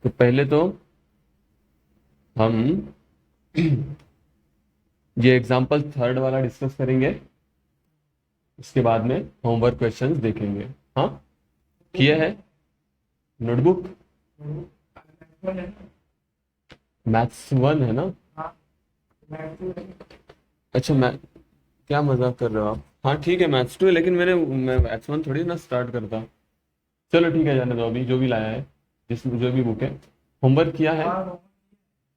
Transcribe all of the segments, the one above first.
तो पहले तो हम ये एग्जाम्पल थर्ड वाला डिस्कस करेंगे, उसके बाद में होमवर्क क्वेश्चंस देखेंगे। हाँ, किए है नोटबुक? मैथ्स वन है ना? अच्छा, मैं क्या मजाक कर रहे हो आप? हाँ ठीक है, मैथ्स टू है, लेकिन मैं मैथ्स वन थोड़ी ना स्टार्ट करता। चलो ठीक है, जाने दो, अभी जो भी लाया है, जो भी बुक है। होमवर्क किया है?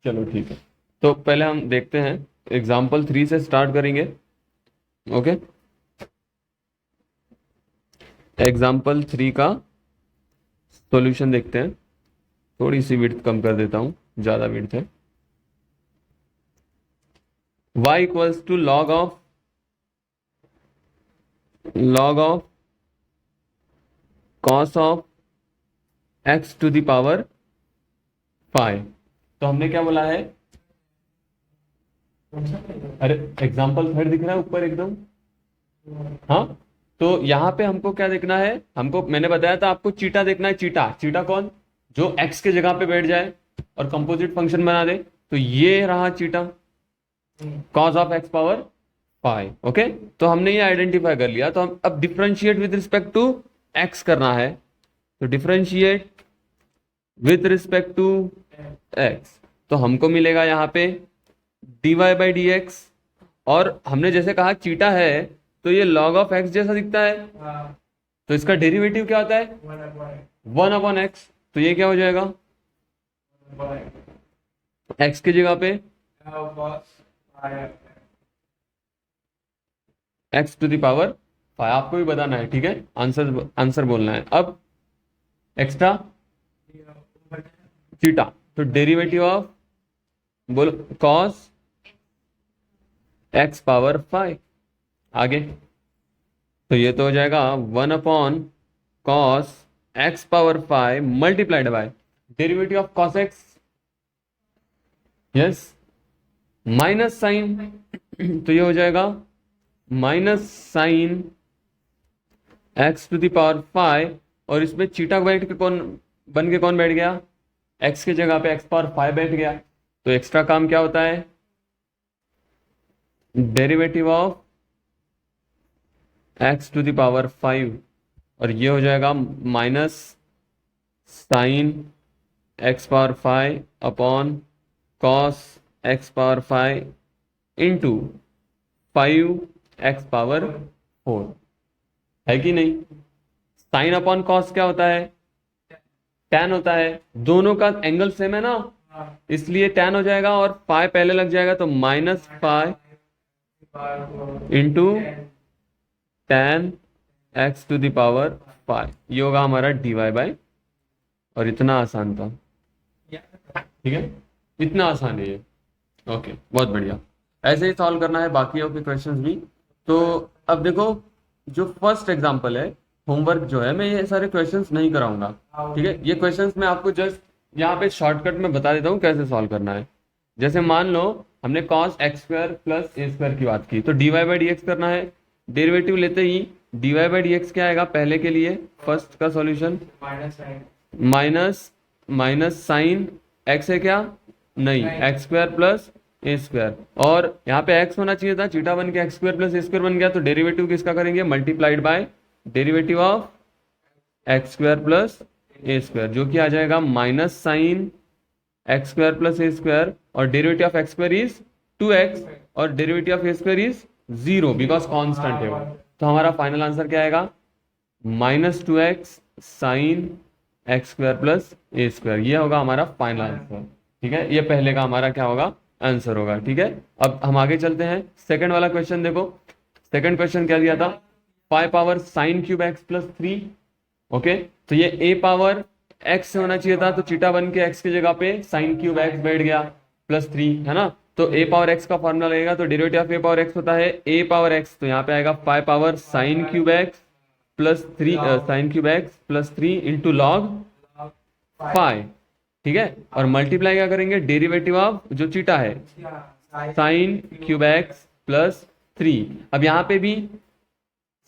चलो ठीक है। तो पहले हम देखते हैं, एग्जाम्पल थ्री से स्टार्ट करेंगे। ओके, एग्जाम्पल थ्री का सॉल्यूशन देखते हैं। थोड़ी सी विड्थ कम कर देता हूँ, ज़्यादा विड्थ है। y equals to log of cos of x to the power 5। तो हमने क्या बोला है? अरे एग्जाम्पल थर्ड दिख रहा है ऊपर एकदम। हाँ, तो यहाँ पे हमको क्या देखना है? हमको मैंने बताया था आपको चीटा देखना है। चीटा, चीटा कौन? जो x के जगह पे बैठ जाए और कंपोजिट फंक्शन बना दे। तो ये रहा theta, cos of x power 5। Okay, तो हमने ये आइडेंटिफाई कर लिया। तो हम अब differentiate with respect to x करना है। तो differentiate with respect to x, तो हमको मिलेगा यहाँ पे dy बाई डी एक्स। और हमने जैसे कहा चीटा है, तो ये log ऑफ x जैसा दिखता है। तो इसका डेरिवेटिव क्या होता है? 1/x। तो ये क्या हो जाएगा? x की जगह पे x टू द पावर 5। आपको भी बताना है, ठीक है? आंसर आंसर बोलना है। अब एक्स्ट्रा चीटा, तो डेरिवेटिव ऑफ, बोलो, cos x पावर 5। आगे तो ये तो हो जाएगा 1/cos x power 5 multiplied by derivative of cos x, yes, minus sine. तो ये हो जाएगा minus sine x to the power 5। और इसमें चीटा बैठ के कौन बन के कौन बैठ गया? x की जगह पे x पावर 5 बैठ गया। तो एक्स्ट्रा काम क्या होता है? Derivative of x to the power 5। और ये हो जाएगा minus sine x power 5 upon cos x power 5 into 5x power 4, है कि नहीं? साइन अपॉन कॉस क्या होता है? tan होता है। दोनों का एंगल सेम है ना, इसलिए tan हो जाएगा और 5 पहले लग जाएगा, तो -5 into tan x to the power 5। ये होगा हमारा dy बाई। और इतना आसान था, ठीक है? इतना आसान है ये। ओके, बहुत बढ़िया। ऐसे ही सॉल्व करना है बाकियों के क्वेश्चंस भी। तो अब देखो, जो फर्स्ट एग्जांपल है, होमवर्क जो है, मैं ये सारे क्वेश्चंस नहीं कराऊंगा, ठीक है? ये क्वेश्चंस मैं आपको जस्ट यहाँ पे शॉर्टकट में बता देता हूँ कैसे सॉल्व करना है। जैसे मान लो हमने cos x स्क्वायर प्लस ए स्क्वायर की बात की, तो dy बाई डी एक्स करना है। डेरिवेटिव लेते ही dy बाई डी एक्स क्या आएगा पहले के लिए? फर्स्ट का सॉल्यूशन माइनस साइन x है क्या? नहीं, एक्स स्क्वायर प्लस ए स्क्वायर। और यहाँ पे x होना चाहिए था, चीटा बन के एक्स स्क्वायर प्लस ए स्क्वायर बन गया। तो डेरिवेटिव किसका करेंगे? Multiplied by derivative of x square plus A square, जो कि आ जाएगा minus sine x square plus ए स्क्वायर। और derivative of x square is 2x और derivative of A square is 0 because constant है वो। तो हमारा फाइनल आंसर क्या आएगा? -2x sine x square plus ए स्क्वायर। ये होगा हमारा फाइनल आंसर, ठीक है? ये पहले का हमारा क्या होगा? आंसर होगा, ठीक है? अब हम आगे चलते हैं। सेकंड वाला क्वेश्चन देखो। सेकंड क्वेश्चन क्या दिया था? 5 power sine cube x plus 3। Okay, तो ये a पावर x से होना चाहिए था, तो चीटा बन के x की जगह पे साइन क्यूब x बैठ गया प्लस 3, है ना? तो a पावर x का फॉर्मूला लगेगा, तो derivative of a power x होता है a पावर x। तो यहाँ पे आएगा 5 power sine cube x plus 3, sine cube x plus 3 into log 5, ठीक है? और मल्टीप्लाई क्या करेंगे? डेरिवेटिव ऑफ जो चीटा है साइन क्यूब x प्लस 3। अब यहाँ पे भी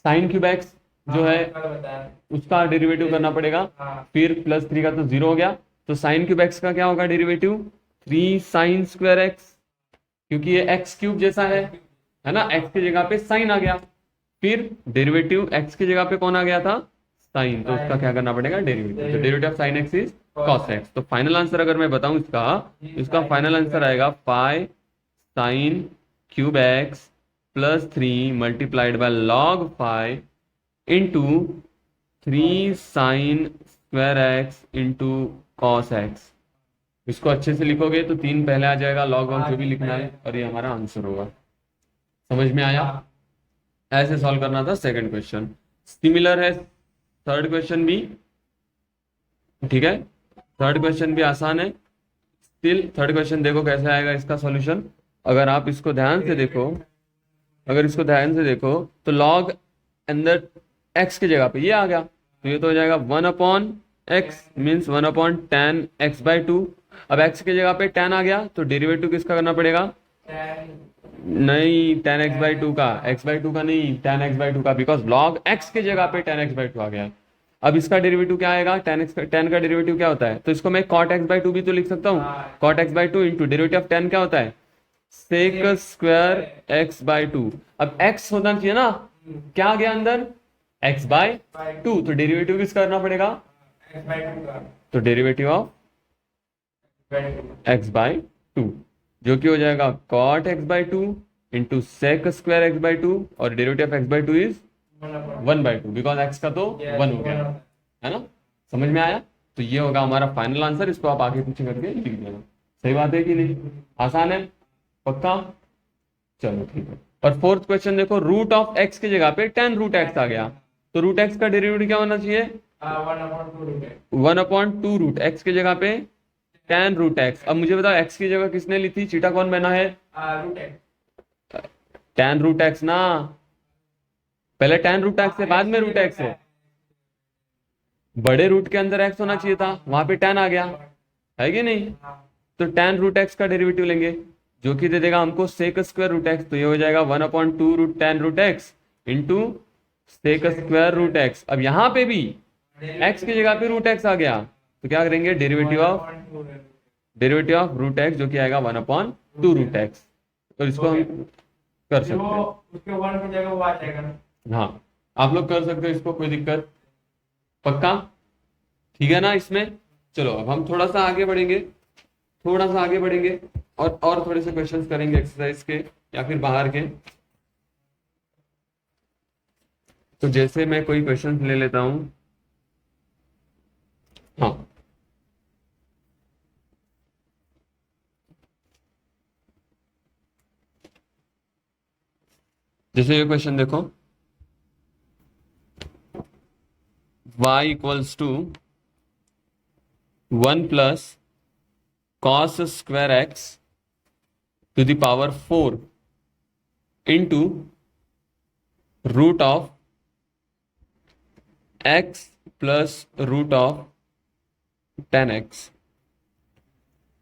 साइन क्यूब x जो है उसका डेरिवेटिव करना पड़ेगा, फिर प्लस 3 का तो 0 हो गया। तो साइन क्यूब एक्स का क्या होगा डेरिवेटिव, 3 साइन स्क्वायर एक्स, क्योंकि ये एक्स क्यूब जैसा है ना, एक्स की जगह पे साइन आ गया, फिर डेरिवेटिव एक्स की जगह पे कौन आ गया था, साइन, तो उसका क्या करना पड़ेगा, डेरिवेटिव, तो derivative of sine x is cos x. तो फाइनल आंसर अगर मैं बताऊं इसका फाइनल आंसर आएगा 5 sine cube x plus 3 multiplied by log 5 into 3 sine square x into cos x. इसको अच्छे से लिखोगे तो 3 पहले आ जाएगा, लॉग वन जो भी लिखना है, और ये हमारा आंसर होगा। समझ में आया? ऐसे सॉल्व करना था सेकंड क्वेश्चन। सिमिलर है थर्ड क्वेश्चन भी, ठीक है, थर्ड क्वेश्चन भी आसान है। स्टिल थर्ड क्वेश्चन देखो कैसे आएगा इसका सॉल्यूशन। अगर आप इसको ध्यान से देखो, अगर इसको ध्यान से देखो तो लॉग अंदर एक्स की जगह पे ये आ गया, तो ये तो हो जाएगा 1/x मीन्स 1/tan x/2। अब x की जगह पे tan आ गया, तो डेरिवेटिव किसका करना पड़ेगा, नहीं tan x/2 का, x/2 का नहीं, tan x/2 का, बिकॉज log x की जगह पे tan x/2 आ गया है। अब इसका डेरिवेटिव क्या आएगा, tan का डेरिवेटिव क्या होता है, तो इसको मैं cot x/2 भी तो लिख सकता हूँ, cot x/2 into derivative of tan क्या होता है, sec स्क्वायर x/2। अब x होना चाहिए ना, क्या आ गया अंदर, x/2, तो डेरिवेटिव किसका करना पड़ेगा, तो डेरिवेटिव ऑफ x/2, जो कि हो जाएगा cot x/2 into sec square x/2, और derivative of x/2 is 1/2, because x का तो 1 हो गया, है ना। समझ में आया? तो ये होगा हमारा फाइनल आंसर, इसको आप आगे पीछे करके लिख देना। सही बात है कि नहीं, आसान है, पक्का, चलो ठीक है। और फोर्थ क्वेश्चन देखो, रूट ऑफ x की जगह पे tan रूट x आ गया, तो रूट x का डेरिवेटिव क्या होना चाहिए, 1/2 रूट x की जगह पे tan रूट x। अब मुझे बताओ x की जगह किसने ली थी, चीटा कौन बना है, tan रूट x ना, पहले tan रूट x है, बाद में रूट x है, बड़े रूट के अंदर x होना चाहिए था, वहां पे tan आ गया, है कि नहीं। तो tan रूट x का डेरिवेटिव लेंगे, जो कि दे देगा हमको सेक स्क्वायर रूट x, तो ये हो जाएगा 1/2 root tan root x into sec square root x। अब यहां पे भी x की जगह पे रूट x आ गया, तो क्या करेंगे, डेरिवेटिव ऑफ रूट x, जो कि आएगा 1/2 रूट x। तो इसको हम कर सकते हैं, उसके वन की जगह वो आ जाएगा ना। हाँ आप लोग कर सकते हो इसको, कोई दिक्कत, पक्का, ठीक है ना इसमें। चलो अब हम थोड़ा सा आगे बढ़ेंगे, थोड़ा सा आगे बढ़ेंगे, और थोड़े से क्वेश्चंस करेंगे एक्सरसाइज के या फिर बाहर के। तो जैसे मैं कोई क्वेश्चन ले लेता हूं, हाँ जैसे ये क्वेश्चन देखो, y equals to 1 plus cos square x to the power 4 into root of x plus root of tan x।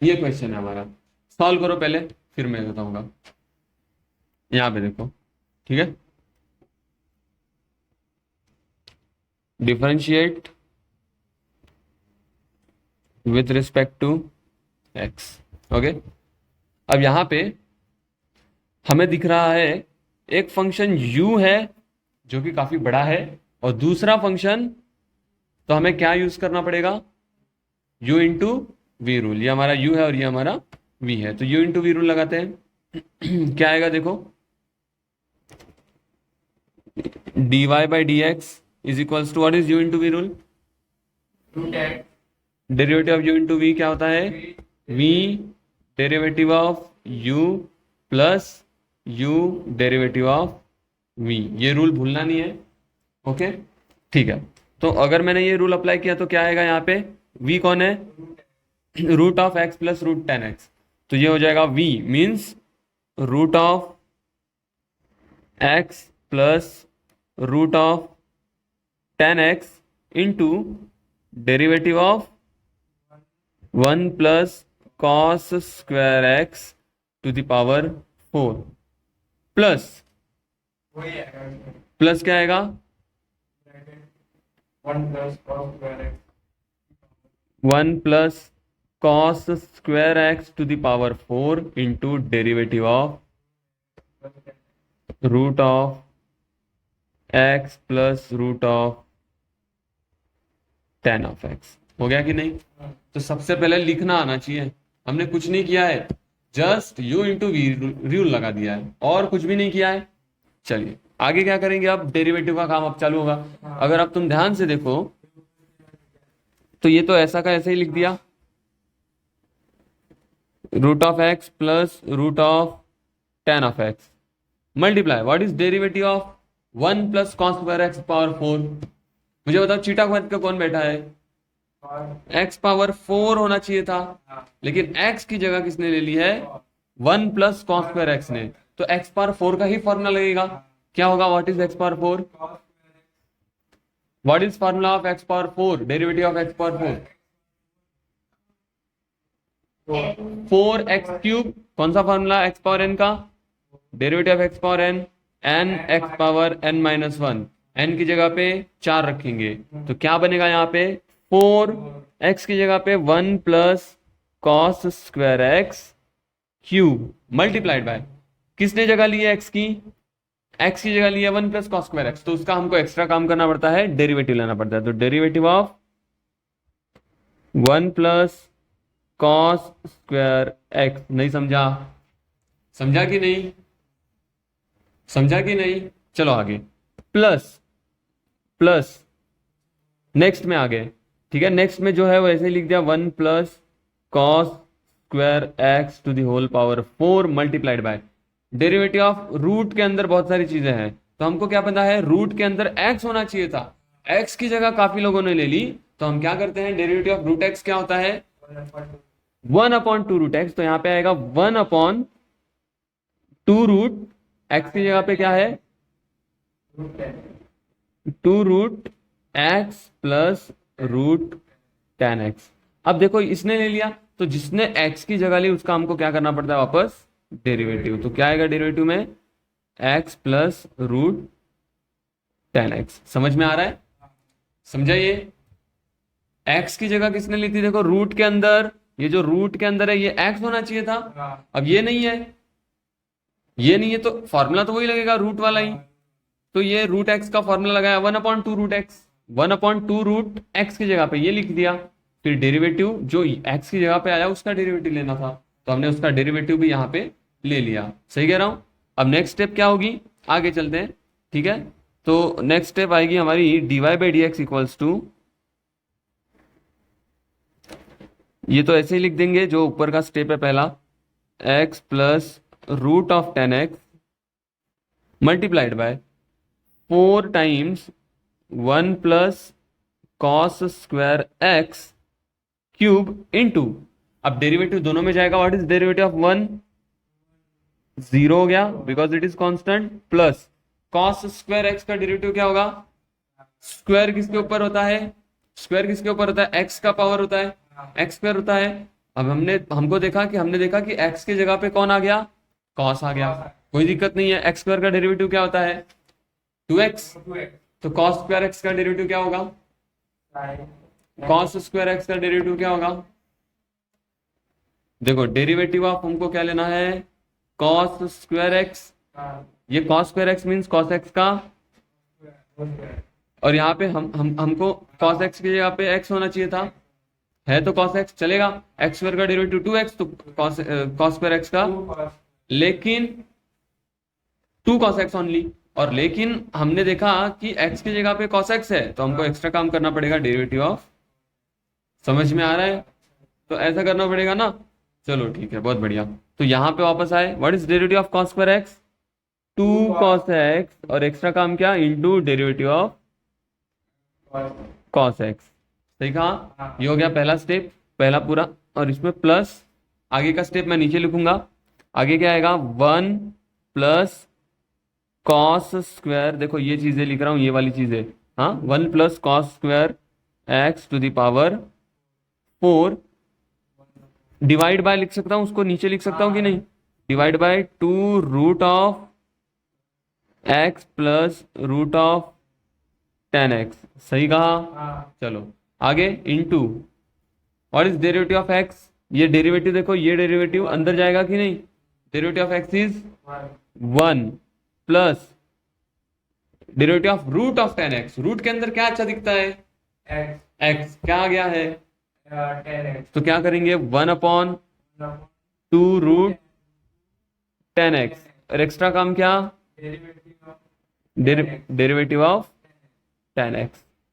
ये क्वेश्चन है हमारा, सॉल्व करो पहले, फिर मैं बताऊंगा। यहां पे देखो, ठीक है, differentiate with respect to x, okay. अब यहां पे हमें दिख रहा है एक फंक्शन u है जो कि काफी बड़ा है, और दूसरा फंक्शन, तो हमें क्या यूज करना पड़ेगा, u इंटू वी रूल। ये हमारा u है और ये हमारा v है, तो u इंटू वी रूल लगाते हैं। क्या आएगा देखो, dy by d x is equals to, what is u into v rule, derivative of u into v क्या होता है, v derivative of u plus u derivative of v। ये rule भूलना नहीं है, ओके, ठीक है। तो अगर मैंने ये रूल अप्लाई किया तो क्या आएगा यहाँ पे, v कौन है, root of x plus root tan x, तो ये हो जाएगा v means root of x plus root of tan x into derivative of 1 plus cos square x to the power 4 plus, plus क्या आएगा, 1 plus cos square x, 1 plus cos square x to the power 4 into derivative of root of x plus root of tan of x. हो गया कि नहीं? तो सबसे पहले लिखना आना चाहिए। हमने कुछ नहीं किया है, just u into v rule लगा दिया है और कुछ भी नहीं किया है। चलिए आगे क्या करेंगे, अब डेरिवेटिव का काम अब चालू होगा। अगर अब तुम ध्यान से देखो तो ये तो ऐसा का ऐसे ही लिख दिया, root of x plus root of tan of x multiply what is derivative of 1 plus cos square x power 4। मुझे बताओ चीटा वर्ग का कौन बैठा है? एक्स पावर 4 होना चाहिए था, लेकिन एक्स की जगह किसने ले ली है? 1 प्लस कॉस स्क्वायर एक्स ने। तो एक्स पावर 4 का ही फॉर्मूला लगेगा। क्या होगा? What is x power 4? What is formula of x power 4? Derivative of x power 4 x cube. कौन सा फॉर्मूला एक्स पावर एन का? Derivative of x power n, n x power n minus 1। N की जगह पे 4 रखेंगे तो क्या बनेगा यहाँ पे? 4 एक्स की जगह पे 1 plus cos square x cube multiplied bye, किसने जगह ली है एक्स की? एक्स की जगह ली है 1 प्लस कॉस स्क्वायर एक्स, तो उसका हमको एक्स्ट्रा काम करना पड़ता है, डेरिवेटिव लेना पड़ता है। तो derivative of 1 plus cos square x. नहीं समझा? समझा कि नहीं? समझा कि नहीं? चलो आगे, प्लस प्लस नेक्स्ट में आ गए। ठीक है, नेक्स्ट में जो है वो ऐसे लिख दिया 1 plus cos square x to the whole power 4 multiplied by derivative of root के अंदर बहुत सारी चीजें हैं, तो हमको क्या पता है? रूट के अंदर एक्स होना चाहिए था, एक्स की जगह काफी लोगों ने ले ली, तो हम क्या करते हैं? डेरिवेटिव ऑफ रूट एक्स क्या होता है? 1/2 रूट एक्स। तो यहाँ पे आएगा 1/2 रूट एक्स की जगह पे क्या है? 2 root x plus root tan x. अब देखो इसने ले लिया, तो जिसने एक्स की जगह ली उसका हमको क्या करना पड़ता है? वापस डेरिवेटिव। तो क्या आएगा डेरिवेटिव में? X plus root tan x. समझ में आ रहा है? समझा? ये एक्स की जगह किसने ली थी? देखो रूट के अंदर, ये जो रूट के अंदर है ये एक्स होना चाहिए था, अब ये नहीं है, ये नहीं है, तो फॉर्मूला तो वही लगेगा रूट वाला ही। तो ये रूट एक्स का फॉर्मूला लगाया 1/2 रूट एक्स, 1/2 रूट एक्स की जगह पे ये लिख दिया। फिर डेरिवेटिव जो एक्स की जगह पे आया उसका डेरिवेटिव लेना था, तो हमने उसका डेरिवेटिव भी यहाँ पे ले लिया। सही कह रहा हूं? अब नेक्स्ट स्टेप क्या होगी, आगे चलते हैं। ठीक है, तो नेक्स्ट स्टेप आएगी हमारी dy/dx इक्वल्स टू, ये तो ऐसे ही लिख देंगे जो ऊपर का स्टेप है पहला, x plus root of 10x multiplied by 4 times 1 plus cos square x cube into, अब डेरिवेटिव दोनों में जाएगा। What is derivative of 1? 0 हो गया because it is constant, plus cos square x का डेरिवेटिव क्या होगा? स्क्वायर किसके ऊपर होता है? स्क्वायर किसके ऊपर होता है? एक्स का पावर होता है, एक्स स्क्वायर होता है। अब हमने देखा कि एक्स की जगह पे कौन आ गया? कॉस आ गया। कोई दिक्कत नहीं है, एक्स स्क्वायर का डेरिवेटिव क्या होता है? 2x। तो कॉस स्क्वायर एक्स का डेरिवेटिव क्या होगा? कॉस स्क्वायर एक्स का डेरिवेटिव क्या होगा? देखो डेरिवेटिव ऑफ हमको क्या लेना है? Cos square x. ये cos square x means cos x का, और यहाँ पे हमको कॉस एक्स की जगह पे एक्स होना चाहिए था, है तो कॉस एक्स चलेगा। एक्स स्क्वायर का डेरिवेटिव 2x, तो कॉस स्क्वायर एक्स का, लेकिन 2 कॉस एक्स ओनली। और लेकिन हमने देखा कि x की जगह पे cos x है, तो हमको एक्स्ट्रा काम करना पड़ेगा, डेरिवेटिव ऑफ। समझ में आ रहा है? तो ऐसा करना पड़ेगा ना। चलो ठीक है, बहुत बढ़िया। तो यहाँ पे वापस आए, what is derivative of cos square x? 2 cos x, और एक्स्ट्रा काम क्या? Into derivative of cos x। सही कहा? ये हो गया पहला स्टेप, पहला पूरा, और इसमें प्लस आगे का स्टेप मैं नीचे लिखूंगा। आगे क्या आएगा? 1 प्लस कॉस स्क्वायर, देखो ये चीजें लिख रहा हूं, ये वाली चीजें, हाँ, 1 plus cos square x to the power 4 divide by, लिख सकता हूं उसको नीचे लिख सकता हूं कि नहीं? Divide by 2 root of x plus root of 10x। सही कहा? चलो आगे, into what is derivative of x? ये डेरिवेटिव देखो, ये डेरिवेटिव अंदर जाएगा कि नहीं? Derivative of x is 1 plus derivative of root of 10x। Root के अंदर क्या अच्छा दिखता है? x क्या आ गया है? 10x तो क्या करेंगे? 1/2 रूट 10x और एक्स्ट्रा काम क्या? Derivative of 10x।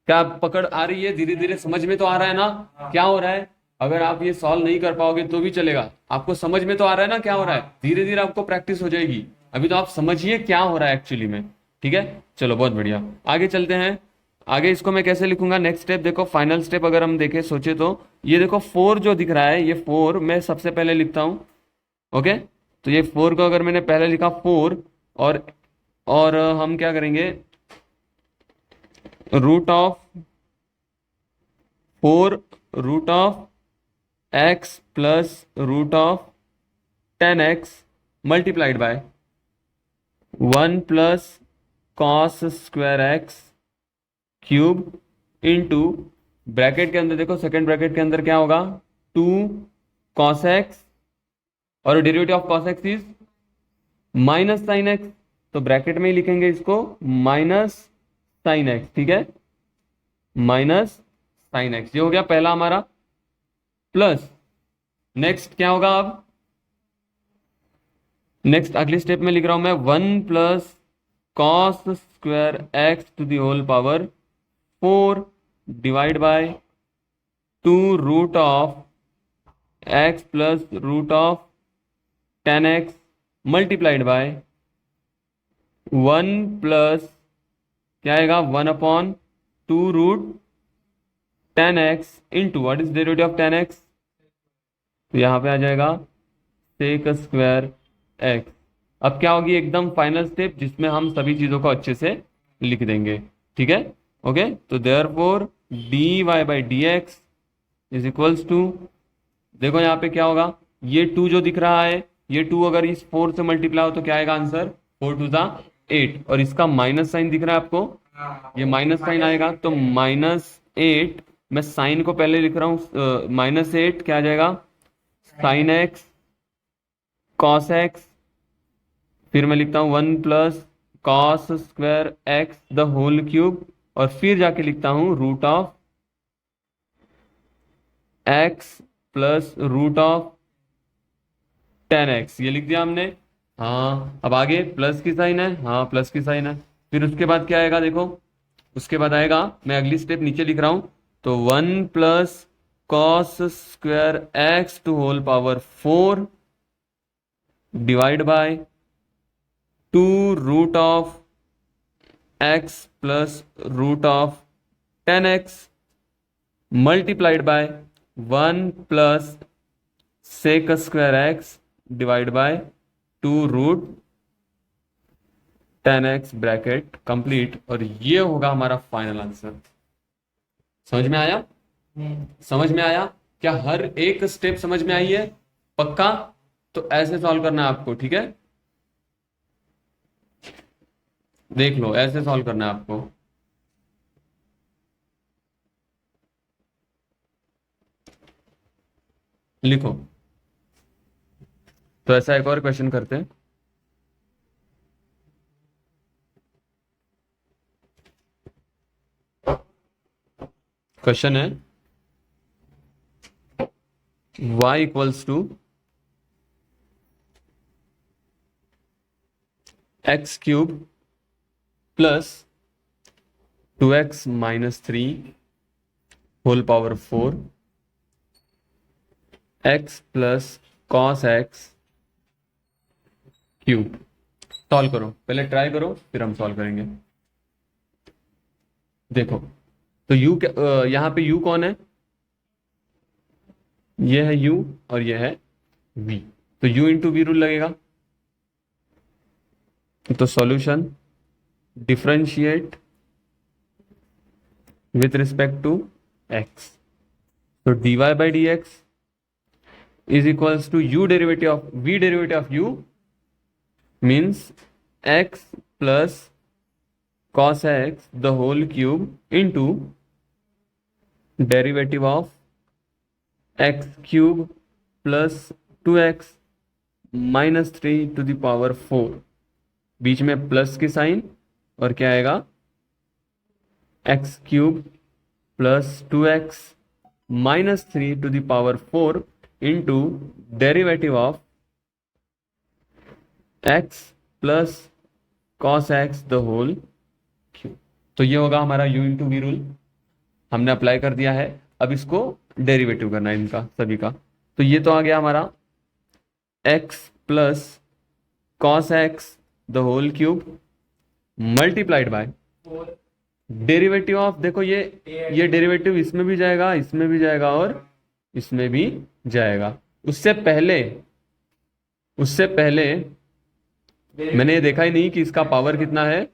क्या पकड़ आ रही है? धीरे धीरे समझ में तो आ रहा है ना क्या हो रहा है? अगर आप ये सॉल्व नहीं कर पाओगे तो भी चलेगा, आपको समझ में तो आ रहा है ना क्या हो रहा है? धीरे धीरे आपको प्रैक्टिस हो जाएगी। अभी तो आप समझिए क्या हो रहा है एक्चुअली में। ठीक है, चलो बहुत बढ़िया, आगे चलते हैं। आगे इसको मैं कैसे लिखूंगा? नेक्स्ट स्टेप देखो, फाइनल स्टेप अगर हम देखें सोचे तो ये देखो 4 जो दिख रहा है, ये 4 मैं सबसे पहले लिखता हूं। ओके, तो ये 4 को अगर मैंने पहले लिखा 4 और हम क्या करेंगे? Root of 4 root of x plus root of 10x multiplied by 1 plus cos square x cube into bracket के अंदर देखो, सेकंड ब्रैकेट के अंदर क्या होगा? 2 कॉस एक्स और derivative of cos x is minus sine x, तो ब्रैकेट में ही लिखेंगे इसको माइनस साइन एक्स। ठीक है, माइनस साइन एक्स, ये हो गया पहला हमारा। प्लस नेक्स्ट क्या होगा? अब नेक्स्ट अगली स्टेप में लिख रहा हूं मैं 1 plus cos square x to the whole power 4 divide by 2 root of x plus root of 10x multiplied by 1 plus क्या आएगा? 1/2 root 10x into what is derivative of 10x? तो यहां पे आ जाएगा सेक स्क्वायर एक्स। अब क्या होगी? एकदम फाइनल स्टेप जिसमें हम सभी चीजों को अच्छे से लिख देंगे। ठीक है, ओके, तो therefore dy by d x is equals to, देखो यहाँ पे क्या होगा? ये 2 जो दिख रहा है, ये 2 अगर इस 4 से मल्टीप्लाई हो तो क्या आएगा आंसर? 4 टू ज़ा 8, और इसका माइनस साइन दिख रहा है आपको, ये माइनस साइन आएगा, तो -8, मैं साइन को पहले लिख रहा हूँ, -8 क्या आ जाएगा? साइन एक्स कॉस एक्स, फिर मैं लिखता हूँ 1 plus cos square x the whole cube, और फिर जाके लिखता हूँ root of x plus root of 10x, ये लिख दिया हमने। हाँ, अब आगे प्लस की साइन है, हाँ प्लस की साइन है। फिर उसके बाद क्या आएगा? देखो उसके बाद आएगा, मैं अगली स्टेप नीचे लिख रहा हूं, तो 1 plus cos square x to whole power 4 divide by 2 root of x plus root of 10x multiplied by 1 plus sec square x divide by 2 root 10x bracket complete, और ये होगा हमारा फाइनल आंसर। समझ में आया? समझ में आया? क्या हर एक स्टेप समझ में आई है? पक्का? तो ऐसे सॉल्व करना है आपको। ठीक है, देख लो, ऐसे सॉल्व करना है आपको। लिखो, तो ऐसा एक और क्वेश्चन करते हैं। क्वेश्चन है y equals to x cube plus 2x minus 3 whole power 4 x plus cos x cube. Solve करो, पहले ट्राई करो फिर हम सॉल्व करेंगे। देखो, तो u यहां पे u कौन है? ये है u और ये है v, तो u इंटू वी रूल लगेगा। तो solution differentiate with respect to x, तो dy by d x is equals to u derivative of v derivative of u means x plus cos x the whole cube into derivative of x cube plus 2x minus 3 to the power 4, बीच में plus की sign, और क्या आएगा x cube plus 2x minus 3 to the power 4 into derivative of x plus cos x the whole cube. तो ये होगा हमारा u इंटू वी रूल, हमने अप्लाई कर दिया है। अब इसको डेरिवेटिव करना है इनका सभी का। तो ये तो आ गया हमारा x plus cos x the whole cube multiplied by derivative of, देखो ये डेरिवेटिव इसमें भी जाएगा, इसमें भी जाएगा और इसमें भी जाएगा। उससे पहले मैंने ये देखा ही नहीं कि इसका पावर कितना है,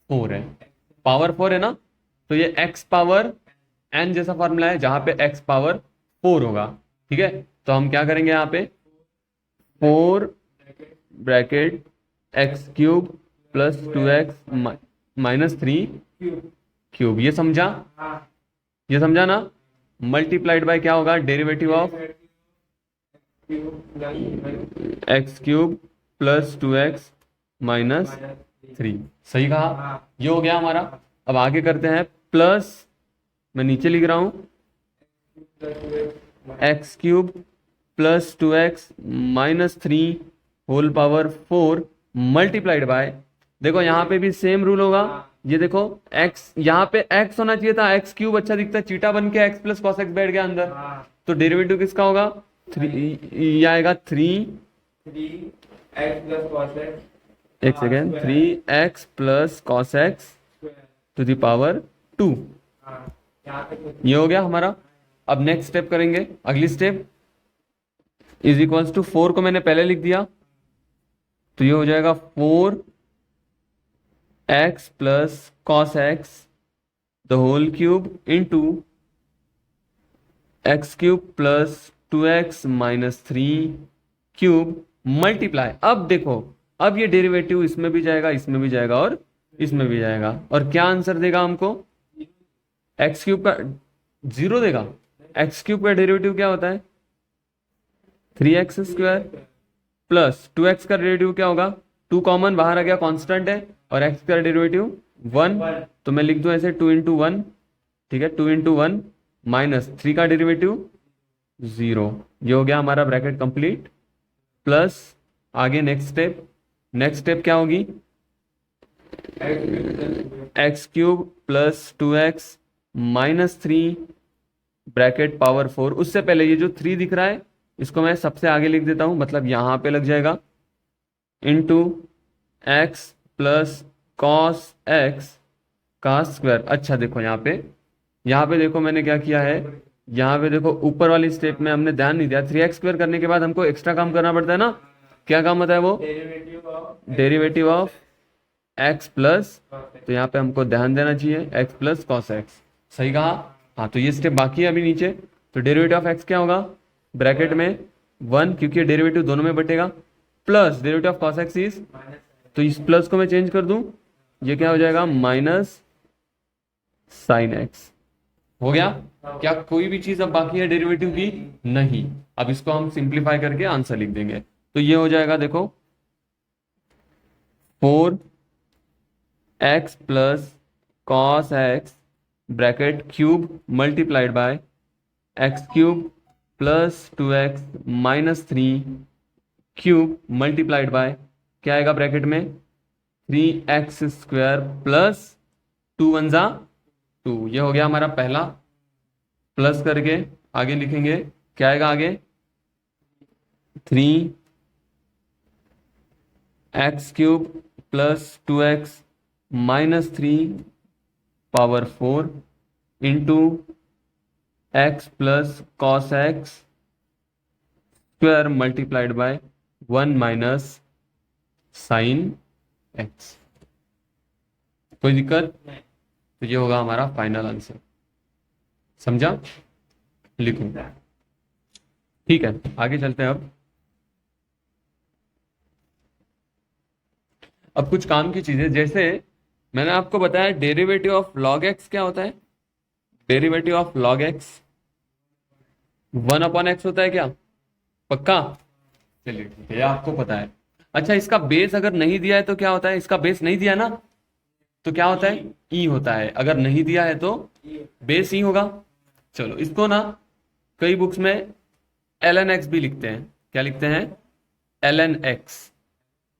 4 है। पावर 4 है ना, तो ये x पावर n जैसा फॉर्मूला है जहां पे x पावर 4 होगा। ठीक है, तो हम क्या करेंगे यहाँ पे 4 bracket x cube plus 2x minus 3 cube, ये समझा? ये समझा ना? मल्टीप्लाइड बाय क्या होगा, derivative of x cube plus 2x minus 3। सही कहा, ये हो गया हमारा। अब आगे करते हैं प्लस, मैं नीचे लिख रहा हूं x cube plus 2x minus 3 whole power 4 multiplied by, देखो यहाँ पे भी सेम रूल होगा। ये देखो x, यहाँ पे x होना चाहिए था, एक्स क्यूब अच्छा दिखता है, चीटा बन के x प्लस कॉस एक्स बैठ गया अंदर, तो डेरिवेटिव किसका होगा 3, ये आएगा 3x plus cos x to the power 2। ये हो गया हमारा। अब नेक्स्ट स्टेप करेंगे, अगली स्टेप इज इक्वल्स टू 4 को मैंने पहले लिख दिया, तो ये हो जाएगा 4x plus cos x the whole cube into x cube plus 2x minus 3 cube multiply. अब देखो, अब ये डेरिवेटिव इसमें भी जाएगा, इसमें भी जाएगा और इसमें भी जाएगा, और क्या आंसर देगा हमको, एक्स क्यूब का 0 देगा। एक्स क्यूब का डेरिवेटिव क्या होता है 3x स्क्वायर प्लस 2x का डेरिवेटिव क्या होगा, 2 कॉमन बाहर आ गया, कांस्टेंट है, और x का डेरिवेटिव 1, तो मैं लिख दूं ऐसे 2 इंटू 1। ठीक है, 2 इंटू 1 माइनस 3 का डेरिवेटिव 0। ये हो गया हमारा ब्रैकेट कंप्लीट। प्लस आगे नेक्स्ट स्टेप क्या होगी, x cube plus 2x minus 3 bracket power 4। उससे पहले ये जो 3 दिख रहा है इसको मैं सबसे आगे लिख देता हूं, मतलब यहां पे लग जाएगा into x plus cos x का स्क्वायर। अच्छा देखो यहाँ पे देखो मैंने क्या किया है, यहाँ पे देखो ऊपर वाली स्टेप में हमने ध्यान नहीं दिया, 3x स्क्वायर करने के बाद हमको एक्स्ट्रा काम करना पड़ता है ना, क्या काम होता है वो, डेरिवेटिव ऑफ x प्लस, तो यहाँ पे हमको ध्यान देना चाहिए x प्लस कॉस एक्स। सही कहा, हाँ। तो ये स्टेप बाकी है अभी नीचे, तो डेरिवेटिव ऑफ x क्या होगा, ब्रैकेट में 1, क्योंकि डेरिवेटिव दोनों में बटेगा, plus derivative of cos x is, तो इस प्लस को मैं चेंज कर दूं, ये क्या हो जाएगा माइनस साइन एक्स। हो गया क्या, कोई भी चीज अब बाकी है डेरिवेटिव की नहीं। अब इसको हम सिंप्लीफाई करके आंसर लिख देंगे, तो ये हो जाएगा देखो 4x plus cos x bracket cube multiplied bye x cube plus 2x minus 3 cube multiplied by क्या आएगा ब्रैकेट में 3x स्क्वायर प्लस 2 1 जा 2। ये हो गया हमारा पहला, प्लस करके आगे लिखेंगे क्या आएगा आगे 3x cube plus 2x minus 3 power 4 into x plus cos x square multiplied by 1 minus sine x. कोई दिक्कत? तो ये होगा हमारा फाइनल आंसर। समझा? लिखूं, ठीक है, आगे चलते हैं। अब कुछ काम की चीजें, जैसे मैंने आपको बताया डेरिवेटिव ऑफ लॉग एक्स क्या होता है, derivative of log x 1/x होता है क्या? पक्का? चलिए ठीक है, ये आपको पता है। अच्छा, इसका बेस अगर नहीं दिया है तो क्या होता है? इसका बेस नहीं दिया ना, तो क्या होता है? ई होता है। अगर नहीं दिया है तो बेस ई होगा। चलो, इसको ना कई बुक्स में ln x भी लिखते हैं। क्या लिखते हैं? ln x।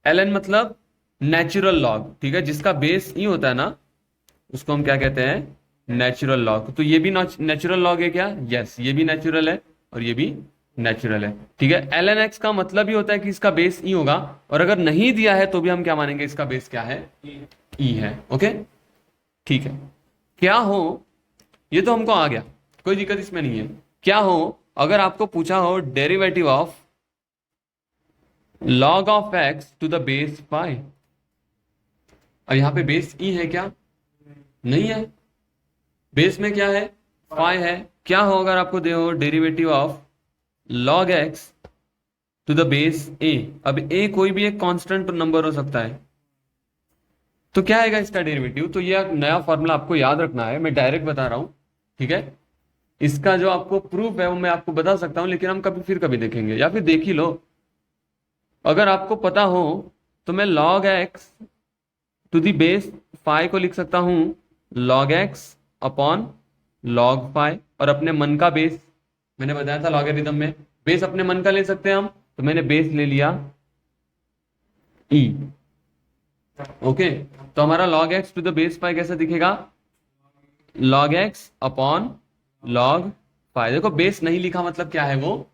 ln मतलब नेचुरल लॉग, ठीक है? जिसका बेस ई होता है ना, उसको हम क्या कहते हैं? Natural log. तो ये भी नेचुरल लॉग है क्या? यस, ये भी नेचुरल है और ये भी नेचुरल है, ठीक है? ln x का मतलब ही होता है कि इसका बेस ई होगा, और अगर नहीं दिया है तो भी हम क्या मानेंगे? इसका बेस क्या है? ई है। ओके, ठीक है। क्या हो, ये तो हमको आ गया, कोई दिक्कत इसमें नहीं है। क्या हो अगर आपको पूछा हो derivative of log of x to the base pi, और यहां पे बेस ई है क्या? नहीं है। बेस में क्या है? फाई है। क्या हो अगर आपको दे हो derivative of log x to the base a? अब a कोई भी एक कांस्टेंट नंबर हो सकता है, तो क्या आएगा इसका डेरिवेटिव? तो ये नया फॉर्मूला आपको याद रखना है, मैं डायरेक्ट बता रहा हूं, ठीक है? इसका जो आपको प्रूफ है वो मैं आपको बता सकता हूं, लेकिन हम कभी फिर कभी देखेंगे, या फिर देख ही लो। अगर आपको पता हो तो मैं log x to the base phi को लिख सकता हूं log x upon log phi, और अपने मन का बेस, मैंने बताया था लॉगरिथम में बेस अपने मन का ले सकते हैं हम, तो मैंने बेस ले लिया e। ओके, तो हमारा log x to the base phi कैसा दिखेगा? log x upon log phi. देखो, बेस नहीं लिखा मतलब क्या है? वो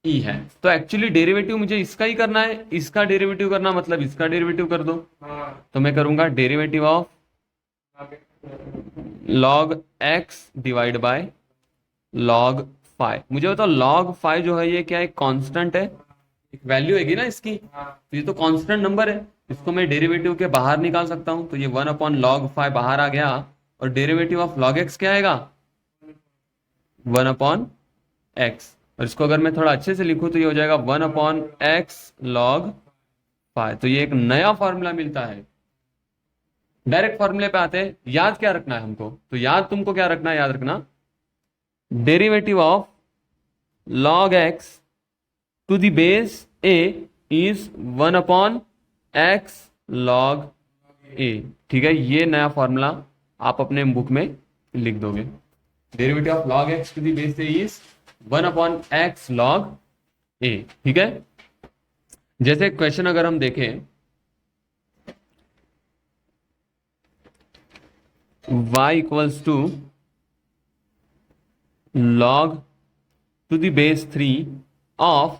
ई है। तो एक्चुअली डेरिवेटिव मुझे इसका ही करना है, इसका डेरिवेटिव करना मतलब इसका डेरिवेटिव कर दो। तो मैं करूंगा derivative of log x divide by log phi. मुझे बताओ log फाई जो है ये क्या एक कांस्टेंट है? एक वैल्यू हैगी ना इसकी, तो ये तो कांस्टेंट नंबर है, इसको मैं डेरिवेटिव के बाहर निकाल सकता हूं। तो ये 1/log फाई बाहर आ गया, और डेरिवेटिव ऑफ log x क्या आएगा? 1/x। और इसको अगर मैं थोड़ा अच्छे से लिखूं तो ये हो जाएगा 1/x log फाई। तो ये एक नया फॉर्मूला मिलता है। डायरेक्ट फॉर्मूले पे आते हैं। याद क्या रखना है हमको? तो याद तुमको क्या रखना है? याद रखना derivative of log x to the base a is 1/x log a, ठीक है? ये नया फॉर्मूला आप अपने बुक में लिख दोगे। Derivative of log x to the base a is 1/x log a, ठीक है? जैसे क्वेश्चन अगर हम देखें, y equals to log to the base 3 of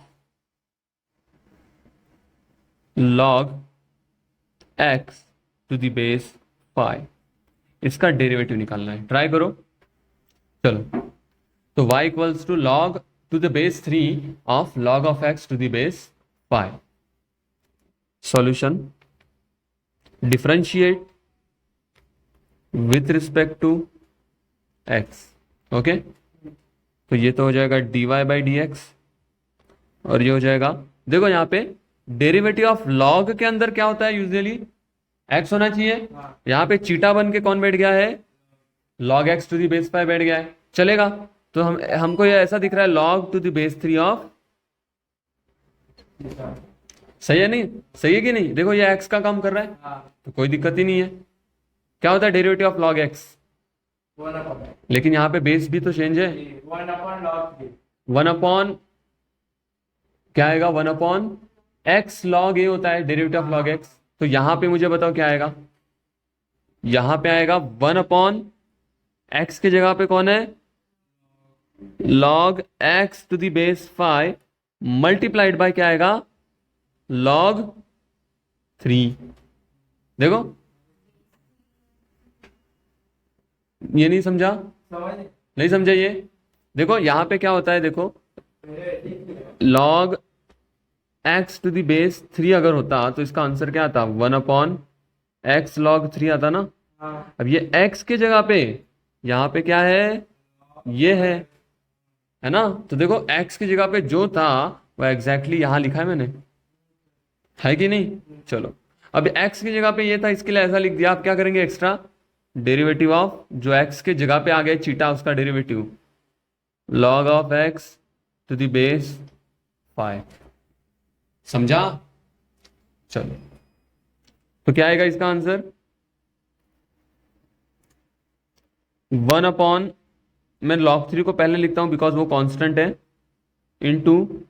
log x to the base 5, इसका डेरिवेटिव निकालना है। ट्राई करो। चलो, तो y equals to log to the base 3 of log of x to the base 5। Solution, differentiate with respect to x। Okay, तो ये तो हो जाएगा dy बाई डी एक्स, और ये हो जाएगा, देखो यहाँ पे डेरिवेटिव ऑफ log के अंदर क्या होता है? यूजुअली x होना चाहिए। यहाँ पे चीटा बन के कौन बैठ गया है? log x to the base 5 बैठ गया है। चलेगा? तो हमको ये ऐसा दिख रहा है log to the base 3 of, सही है? नहीं सही है कि नहीं? देखो ये x का काम कर रहा है, तो कोई दिक्कत ही नहीं है। क्या होता है डेरिवेटिव ऑफ log x? लेकिन यहाँ पे बेस भी तो चेंज है। 1 अपॉन क्या आएगा? 1/x log a होता है डेरिवेटिव ऑफ log x। तो यहां पे मुझे बताओ क्या आएगा? यहां पे आएगा 1/x की जगह पे कौन है? log x to the base 5 multiplied by क्या आएगा? log 3। देखो, ये नहीं समझा? नहीं समझा ये? देखो यहां पे क्या होता है, देखो log x to the base 3 अगर होता तो इसका आंसर क्या आता? 1/x log 3 आता ना। अब ये x के जगह पे यहां पे क्या है? ये है ना? तो देखो x की जगह पे जो था वो एग्जैक्टली यहां लिखा है मैंने, है कि नहीं? चलो, अब x की जगह पे ये था, इसके लिए ऐसा लिख दिया। आप क्या करेंगे? एक्स्ट्रा डेरिवेटिव ऑफ जो x के जगह पे आ गया चीटा, उसका derivative log of x to the base 5। समझा? चलो, तो क्या आएगा इसका आंसर? 1/, मैं log 3 को पहले लिखता हूं बिकॉज वो कांस्टेंट है, into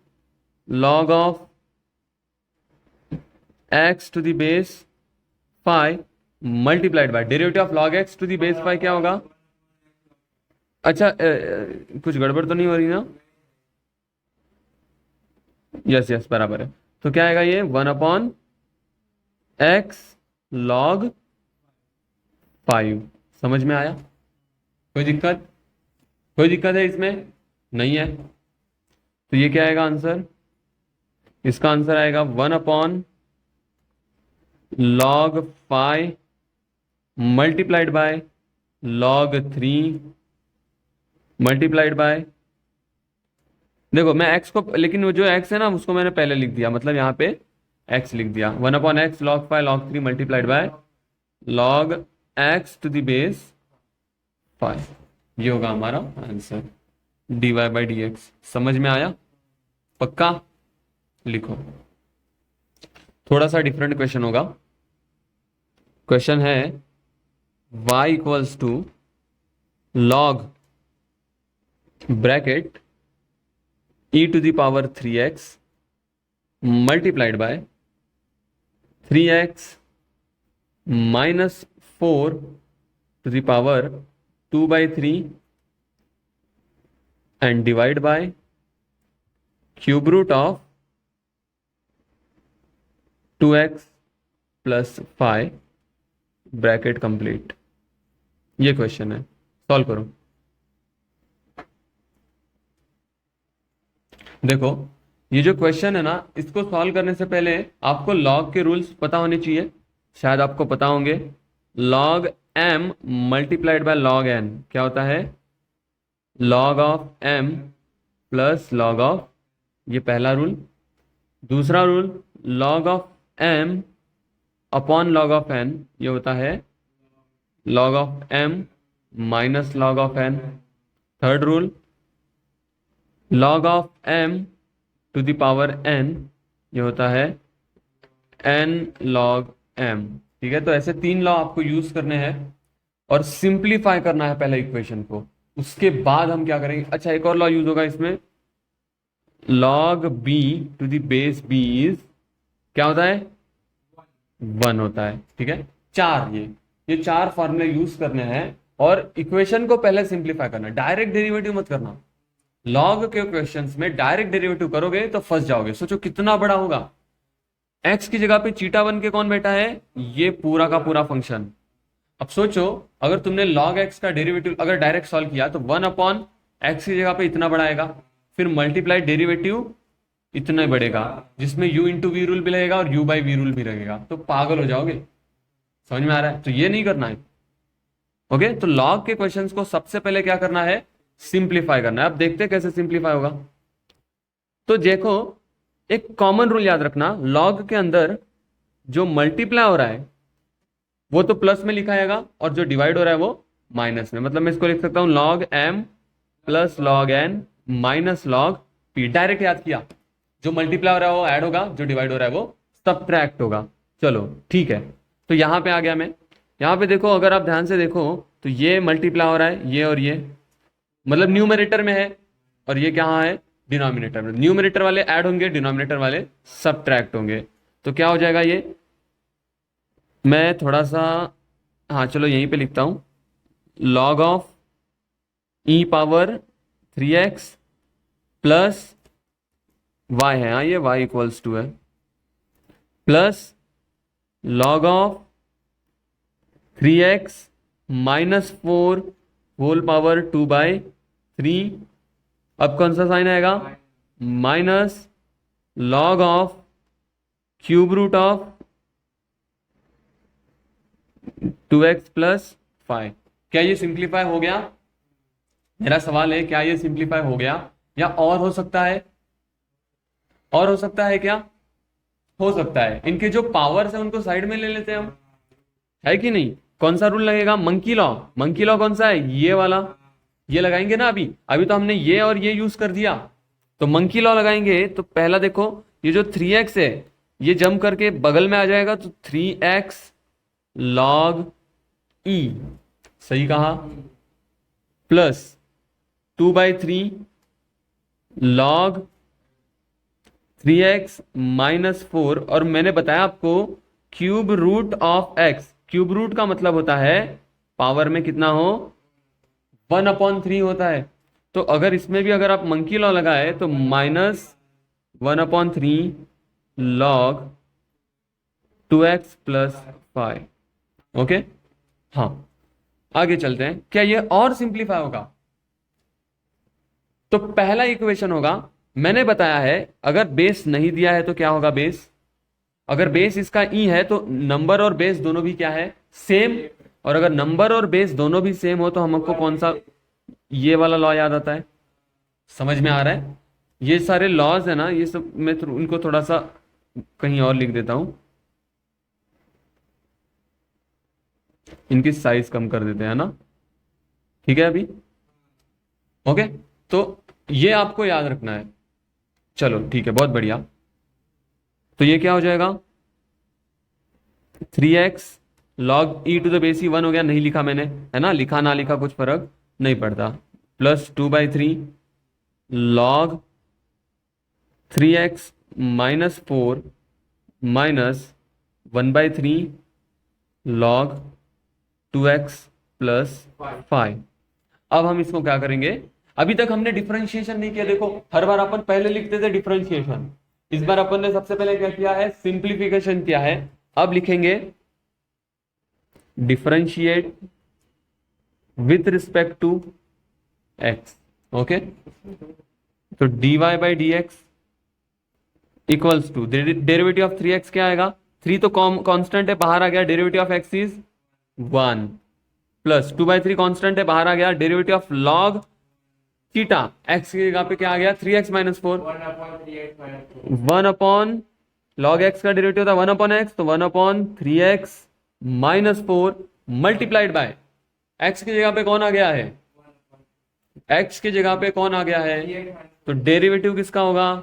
log of x to the base 5 multiplied by derivative of log x to the base 5 क्या होगा? अच्छा, कुछ गड़बड़ तो नहीं हो रही ना? यस यस, बराबर है। तो क्या आएगा ये? 1/x log 5। समझ में आया? कोई दिक्कत? कोई दिक्कत है इसमें? नहीं है। तो ये क्या आएगा आंसर? इसका आंसर आएगा 1/log 5 multiplied by log 3 multiplied by, देखो मैं x को, लेकिन वो जो x है ना उसको मैंने पहले लिख दिया, मतलब यहाँ पे x लिख दिया। 1/x log 5 log 3 multiplied by log x to the base 5। ये होगा हमारा आंसर, dy/dx। समझ में आया? पक्का? लिखो। थोड़ा सा डिफरेंट क्वेश्चन होगा। क्वेश्चन है y equals to log bracket e to the power 3x multiplied by 3x minus 4 to the power 2/3 and divide by cube root of 2x plus 5 bracket complete. ये क्वेश्चन है, solve करो। देखो, ये जो question है ना, इसको सॉल्व करने से पहले आपको लॉग के रूल्स पता होने चाहिए, शायद आपको पता होंगे। log m multiplied by log n क्या होता है? log of m plus log of, ये पहला रूल। दूसरा rule, log of m upon log of n, ये होता है log of m minus log of n। Third rule, log of m to the power n, ये होता है n log m। ठीक है, तो ऐसे 3 लॉ आपको यूज करने हैं और सिंप्लीफाई करना है पहले इक्वेशन को, उसके बाद हम क्या करेंगे। अच्छा, एक और लॉ यूज होगा इसमें, log b to the base b is क्या होता है? 1 होता है। ठीक है, 4 ये 4 फॉर्मूले यूज करने हैं और इक्वेशन को पहले सिंप्लीफाई करना, डायरेक्ट डेरिवेटिव मत करना। लॉग के क्वेश्चंस में डायरेक्ट डेरिवेटिव करोगे तो फंस जाओगे। सोचो कितना बड़ा होगा। x की जगह पे चीटा बन के कौन बैठा है? ये पूरा का पूरा फंक्शन। अब सोचो, अगर तुमने log x का डेरिवेटिव अगर डायरेक्ट सॉल्व किया तो 1/x की जगह पे इतना बड़ा आएगा, फिर मल्टीप्लाई डेरिवेटिव इतना बढ़ेगा, जिसमें u इंटू वी रूल भी लगेगा और u/v रूल भी लगेगा, तो पागल हो जाओगे। समझ में आ रहा है? तो ये नहीं करना है। ओके, तो लॉग के क्वेश्चंस को सबसे पहले क्या करना है? सिंप्लीफाई करना है। अब देखते हैं कैसे सिंप्लीफाई होगा। तो देखो, एक कॉमन रूल याद रखना, लॉग के अंदर जो मल्टीप्लाई हो रहा है वो तो प्लस में लिखा जाएगा और जो डिवाइड हो रहा है वो माइनस में। मतलब मैं इसको लिख सकता हूं log m plus log n minus log p। Direct याद किया, जो मल्टीप्लाई हो रहा है वो ऐड होगा, जो डिवाइड हो रहा है वो सब्ट्रैक्ट होगा। चलो ठीक है, तो यहां पे आ गया मैं। यहां पे देखो, अगर आप ध्यान से देखो तो ये मल्टीप्लाई हो रहा है, ये और ये, मतलब न्यूमरेटर में है, और ये क्या है? डिनोमिनेटर में। न्यूमरेटर वाले ऐड होंगे, डिनोमिनेटर वाले सब्ट्रैक्ट होंगे। तो क्या हो जाएगा ये? मैं थोड़ा सा, हाँ चलो यहीं पे लिखता हूं, log of e power 3x plus y है, हाँ ये y इक्वल्स टू है, plus log of 3x minus 4 whole power 2/3। अब कौन सा साइन आएगा? Minus log of cube root of 2x plus 5। क्या ये सिंप्लीफाई हो गया? मेरा सवाल है, क्या ये सिंप्लीफाई हो गया या और हो सकता है? और हो सकता है क्या? हो सकता है। इनके जो पावर्स है उनको साइड में ले लेते हैं हम, है कि नहीं? कौन सा रूल लगेगा? Monkey law. मंकी लॉ कौन सा है? ये वाला, ये लगाएंगे ना। अभी तो हमने ये और ये यूज कर दिया, तो मंकी लॉ लगाएंगे तो पहला देखो, ये जो 3x है ये जंप करके बगल में आ जाएगा, तो 3x log e, सही कहा, प्लस 2/3 log 3x माइनस 4, और मैंने बताया आपको cube root of x, cube root का मतलब होता है पावर में कितना हो, 1/3 होता है। तो अगर इसमें भी अगर आप मंकी लॉ लगाए तो -1/3 log 2x प्लस 5। ओके, हाँ आगे चलते हैं। क्या ये और सिंप्लीफाई होगा? तो पहला इक्वेशन होगा, मैंने बताया है अगर बेस नहीं दिया है तो क्या होगा, बेस अगर बेस इसका ई है तो नंबर और बेस दोनों भी क्या है, सेम। और अगर नंबर और बेस दोनों भी सेम हो तो हमको कौन सा, ये वाला लॉ याद आता है। समझ में आ रहा है? ये सारे लॉज है ना, ये सब मैं उनको थोड़ा सा कहीं और लिख देता हूं, इनकी साइज कम कर देते हैं ना, ठीक है अभी। ओके, तो ये आपको याद रखना है। चलो ठीक है, बहुत बढ़िया। तो ये क्या हो जाएगा, 3x log e to the base e 1 हो गया, नहीं लिखा मैंने, है ना, लिखा ना लिखा कुछ फर्क नहीं पड़ता, plus 2/3 log 3x minus 4 minus 1/3 log 2x plus 5। अब हम इसको क्या करेंगे, अभी तक हमने डिफरेंशिएशन नहीं किया। देखो हर बार अपन पहले लिखते थे डिफरेंशिएशन, इस बार अपन ने सबसे पहले क्या किया है, सिंप्लीफिकेशन किया है। अब लिखेंगे differentiate with respect to x। Okay, तो dy/dx equals to derivative of 3x क्या आएगा, 3 तो कांस्टेंट है बाहर आ गया, derivative of x is 1, plus 2/3 constant है बाहर आ गया, derivative of log theta x की जगह पे क्या आ गया, 3x माइनस 4, 1 log x का डेरिवेटिव था 1/x, तो 1/3x minus 4 multiplied bye x की जगह पे कौन आ गया है, x की जगह पे कौन आ गया है, तो डेरिवेटिव किसका होगा,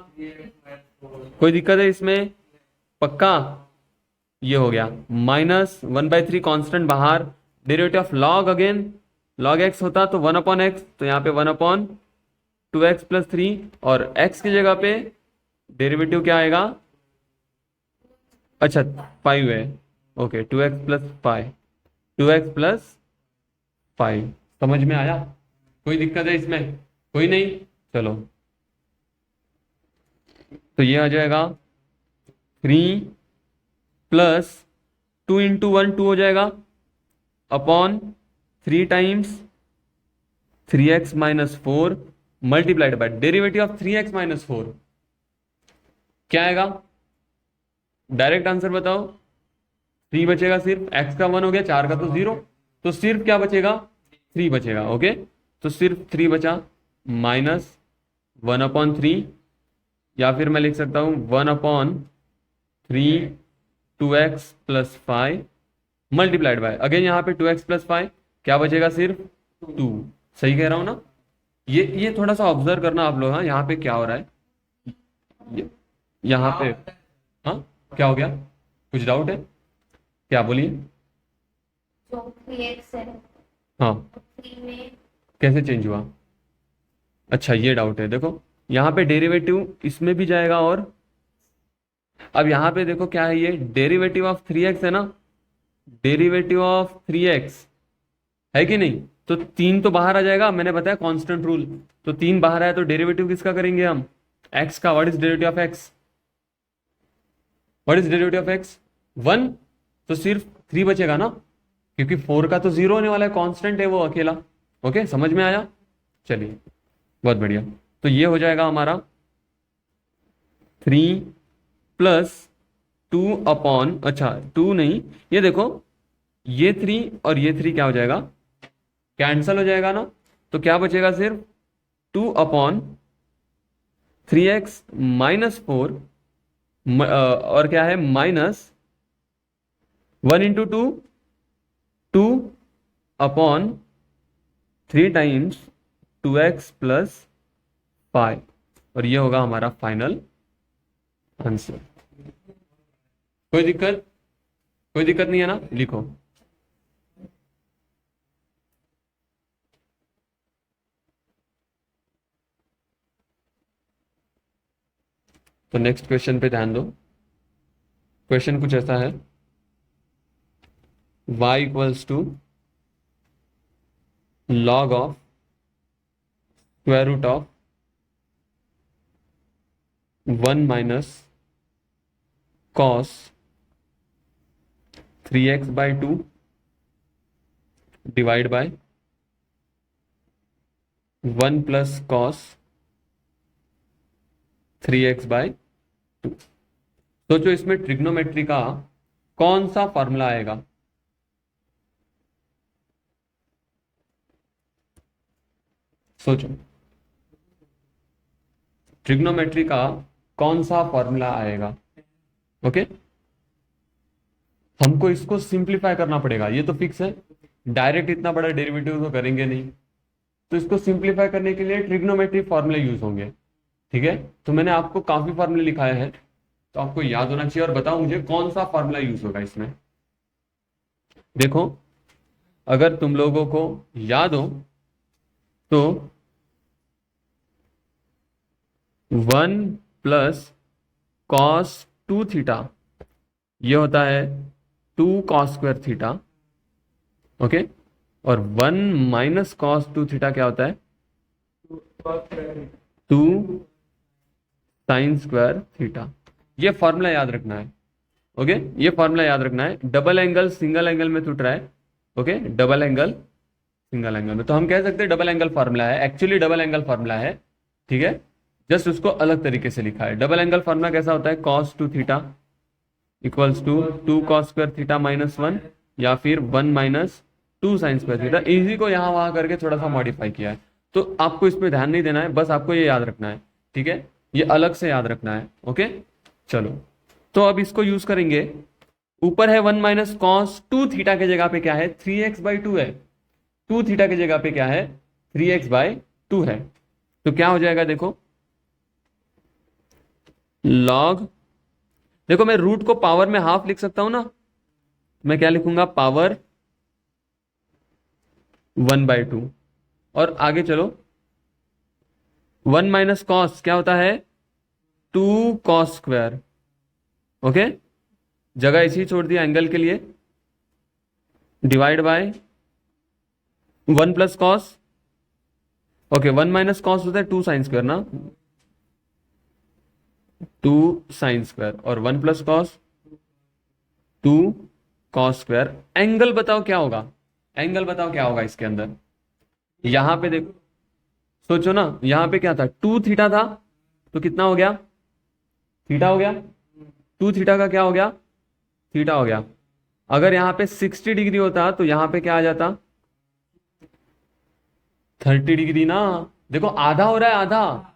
कोई दिक्कत है इसमें, पक्का, ये हो गया -1/3 कांस्टेंट बाहर, derivative of log again log x होता तो 1/x, तो यहाँ पे 1/2x प्लस 3, और x की जगह पे डेरिवेटिव क्या आएगा, अच्छा 5 है, okay 2x plus 5, 2x plus 5, समझ में आया, कोई दिक्कत है इसमें, कोई नहीं, चलो तो ये आ जाएगा 3 प्लस 2 इंटू 1 2 हो जाएगा, upon 3 times 3x minus 4 multiplied by derivative of 3x minus 4 क्या आएगा, डायरेक्ट आंसर बताओ, 3 बचेगा सिर्फ, x का 1 हो गया, 4 का तो 0, तो सिर्फ क्या बचेगा, 3 बचेगा। ओके, तो सिर्फ 3 बचा, -1/3, या फिर मैं लिख सकता हूं 1/3 2x plus 5 multiplied bye, again यहाँ पे 2x प्लस 5 क्या बचेगा, सिर्फ 2। सही कह रहा हूं ना? ये थोड़ा सा ऑब्जर्व करना आप लोग, हाँ यहाँ पे क्या हो रहा है, यहाँ पे, हाँ क्या हो गया, कुछ डाउट है क्या, बोलिए। जो 3x है, हाँ 3 में कैसे चेंज हुआ, अच्छा ये डाउट है, देखो यहाँ पे डेरिवेटिव इसमें भी जाएगा, और अब यहाँ पे देखो क्या है, ये डेरिवेटिव ऑफ 3x है ना, डेरिवेटिव ऑफ 3x है कि नहीं, तो 3 तो बाहर आ जाएगा, मैंने बताया कांस्टेंट रूल, तो 3 बाहर आया तो डेरिवेटिव किसका करेंगे हम, x का। What is derivative of x, what is derivative of x, 1, तो सिर्फ 3 बचेगा ना, क्योंकि 4 का तो 0 होने वाला है, कांस्टेंट है वो अकेला। ओके, समझ में आया, चलिए बहुत बढ़िया। तो ये हो जाएगा हमारा 3 प्लस 2 अपॉन, अच्छा 2 नहीं, ये देखो ये 3 और ये 3 क्या हो जाएगा, कैंसल हो जाएगा ना, तो क्या बचेगा, सिर्फ 2/3x माइनस 4, और क्या है minus 1 into 2 2/3 times 2x plus 5। और ये होगा हमारा फाइनल आंसर। कोई दिक्कत? कोई दिक्कत नहीं है ना? लिखो। तो नेक्स्ट क्वेश्चन पे ध्यान दो। क्वेश्चन कुछ ऐसा है, y equals to log of square root of 1 minus cos 3x/2 divide by 1 plus cos 3x/2। सोचो इसमें ट्रिग्नोमेट्री का कौन सा फॉर्मूला आएगा? सोचो ट्रिग्नोमेट्री का कौन सा फॉर्मूला आएगा। ओके, हमको इसको सिंप्लीफाई करना पड़ेगा, ये तो फिक्स है। डायरेक्ट इतना बड़ा डेरिवेटिव तो करेंगे नहीं, तो इसको सिंप्लीफाई करने के लिए ट्रिग्नोमेट्री फॉर्मूले यूज होंगे। ठीक है, तो मैंने आपको काफी फॉर्मूले लिखाए हैं, तो आपको याद होना चाहिए। और बताओ मुझे कौन सा फॉर्मूला यूज होगा इसमें। देखो, अगर तुम लोगों को याद हो तो 1 प्लस कॉस 2 थीटा ये होता है 2 कॉस स्क्वायर थीटा। ओके, और 1 माइनस कॉस 2 थीटा क्या होता है? 2 साइन स्क्वायर थीटा। ये फॉर्मूला याद रखना है। ओके, ये फॉर्मूला याद रखना है। डबल एंगल सिंगल एंगल में टूट रहा है। Okay, double angle single angle में, तो हम कह सकते हैं डबल एंगल फॉर्मूला है। एक्चुअली डबल एंगल फॉर्मूला है, ठीक है, जस्ट उसको अलग तरीके से लिखा है। डबल एंगल फॉर्मूला कैसा होता है? Cos 2 theta equals to 2 cos square theta minus 1, या फिर 1 minus 2 sine square theta. Easy को यहाँ वहां करके थोड़ा सा मॉडिफाई किया है, तो आपको इसमें ध्यान नहीं देना है, बस आपको ये याद रखना है। ठीक है, ये अलग से याद रखना है। ओके, चलो, तो अब इसको यूज करेंगे। ऊपर है 1 माइनस कॉस 2 थीटा के जगह पे क्या है? 3x/2 है। 2 थीटा की जगह पे क्या है? 3x/2 है। तो क्या हो जाएगा? देखो, लॉग, देखो मैं रूट को पावर में हाफ लिख सकता हूं ना, मैं क्या लिखूंगा? पावर 1/2। और आगे चलो, 1 माइनस कॉस क्या होता है? 2 कॉस स्क्वायर। ओके, जगह इसी छोड़ दिया एंगल के लिए, divide by 1 plus cos. Okay, 1 minus cos होता है 2 साइन स्क्वायर ना, 2 साइन स्क्वायर, और 1 plus cos 2 cos square. Angle बताओ क्या होगा? एंगल बताओ क्या होगा इसके अंदर? यहां पे देखो, सोचो ना, यहां पे क्या था? 2 थीटा था, तो कितना हो गया? थीटा हो गया। 2 थीटा का क्या हो गया? थीटा हो गया। अगर यहां पे 60 डिग्री होता तो यहां पे क्या आ जाता? 30 डिग्री ना। देखो आधा हो रहा है, आधा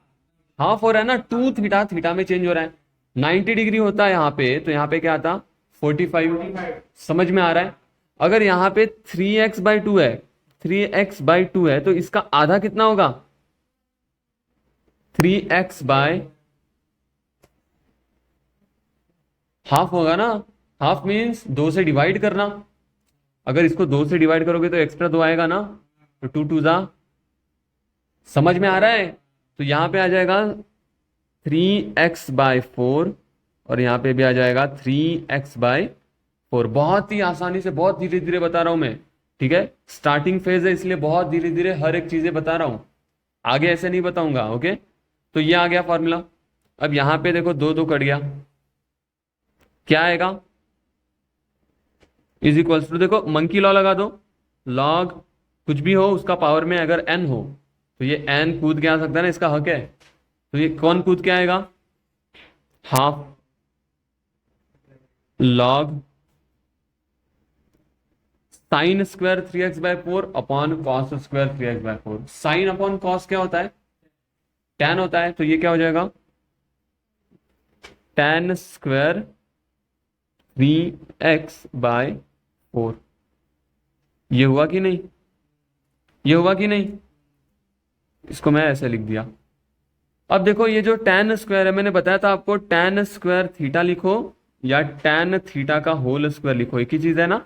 हाफ हो रहा है ना। 2 थीटा थीटा में चेंज हो रहा है। 90 डिग्री होता है यहाँ पे, तो यहाँ पे क्या आता? 45। समझ में आ रहा है? अगर यहाँ पे 3x/2 है, 3x/2 है, तो इसका आधा कितना होगा? 3x/, हाफ होगा ना। हाफ मीन्स 2 से डिवाइड करना। अगर इसको 2 से डिवाइड करोगे तो एक्स्ट्रा 2 आएगा ना, तो 2 2 जा। समझ में आ रहा है? तो यहां पे आ जाएगा 3x/4, और यहां पे भी आ जाएगा 3x/4। बहुत ही आसानी से, बहुत धीरे धीरे बता रहा हूं मैं। ठीक है, स्टार्टिंग फेज है, इसलिए बहुत धीरे धीरे हर एक चीजें बता रहा हूं, आगे ऐसे नहीं बताऊंगा। ओके, तो ये आ गया फॉर्मूला। अब यहां पे देखो 2 2 कट गया, क्या आएगा? इज इक्वल्स टू, देखो मंकी लॉ लगा दो। लॉग कुछ भी हो उसका पावर में अगर n हो, तो ये n कूद के आ सकता है ना, इसका हक है। तो ये कौन कूद के आएगा? Half log sine square 3x/4 upon cos square 3x/4। Sine upon cos क्या होता है? tan होता है। तो ये क्या हो जाएगा? tan square 3x/4। ये हुआ कि नहीं? ये हुआ कि नहीं? इसको मैं ऐसे लिख दिया, अब देखो ये जो tan स्क्वायर है, मैंने बताया था आपको tan स्क्वायर थीटा लिखो या tan थीटा का होल स्क्वायर लिखो, एक ही चीज है ना,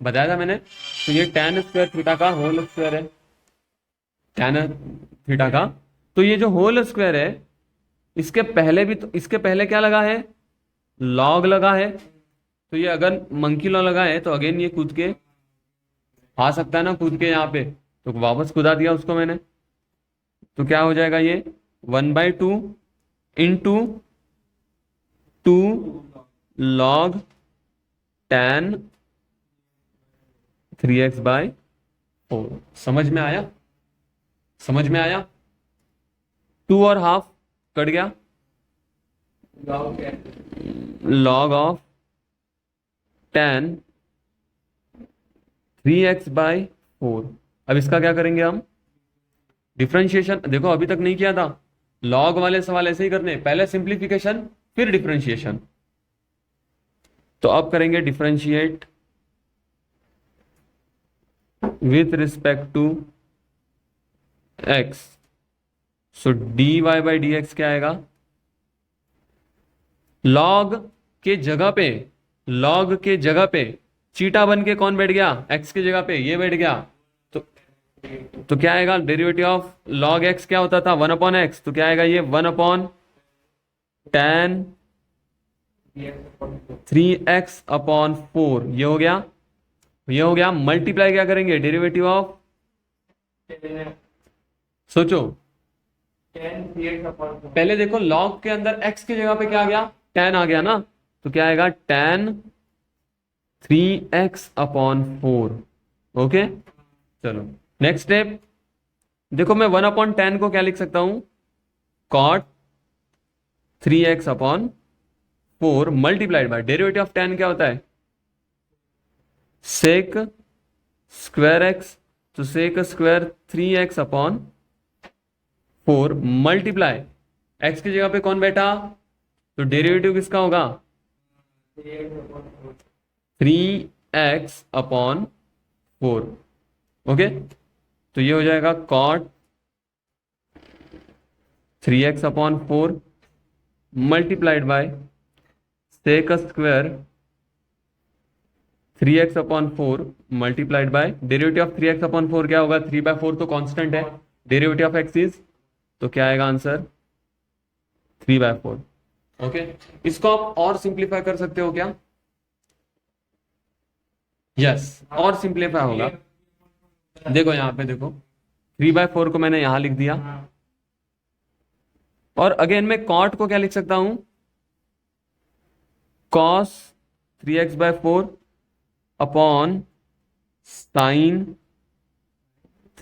बताया था मैंने। तो ये tan स्क्वायर थीटा का होल स्क्वायर है, tan थीटा का। तो ये जो होल स्क्वायर है, इसके पहले भी तो, इसके पहले क्या लगा है, लॉग लगा है। तो ये अगर मंकी लॉ लगा है तो अगेन ये कूद के आ सकता है ना, कूद के यहाँ पे, तो वापस कूदा दिया उसको मैंने। तो क्या हो जाएगा ये 1/2 इंटू 2 लॉग tan 3x/4। समझ में आया, समझ में आया। 2 और हाफ कट गया, लॉग ऑफ tan 3x/4। अब इसका क्या करेंगे हम, डिफरेंशिएशन। देखो अभी तक नहीं किया था, लॉग वाले सवाल ऐसे ही करने, पहले सिंप्लीफिकेशन फिर डिफरेंशिएशन। तो अब करेंगे differentiate with respect to x। So dy/dx क्या आएगा, लॉग के जगह पे, लॉग के जगह पे चीटा बन के कौन बैठ गया, x की जगह पे ये बैठ गया। तो क्या आएगा, डेरिवेटिव ऑफ लॉग x क्या होता था, 1/x। तो क्या आएगा ये 1/tan 3x/4। ये हो गया, ये हो गया। मल्टीप्लाई क्या करेंगे, डेरिवेटिव ऑफ, सोचो पहले देखो, लॉग के अंदर x की जगह पे क्या आ गया, tan आ गया ना। तो क्या आएगा tan 3x/4। ओके चलो नेक्स्ट स्टेप। देखो मैं 1/tan को क्या लिख सकता हूं, cot 3x/4 multiplied by derivative of tan क्या होता है, सेक स्क्वायर एक्स। तो सेक स्क्वायर 3x/4 मल्टीप्लाई, x की जगह पे कौन बैठा, तो डेरिवेटिव किसका होगा 3x/4। ओके तो ये हो जाएगा cot 3x/4 multiplied by sec square 3x/4 multiplied by derivative of 3x/4 क्या होगा, 3/4 तो कांस्टेंट है, डेरिवेटिव ऑफ x इज, तो क्या आएगा आंसर 3/4। ओके इसको आप और सिंप्लीफाई कर सकते हो क्या, यस और सिंप्लीफाई होगा। देखो यहाँ पे देखो 3/4 को मैंने यहां लिख दिया, और अगेन मैं कॉट को क्या लिख सकता हूं, cos 3x/4 upon sine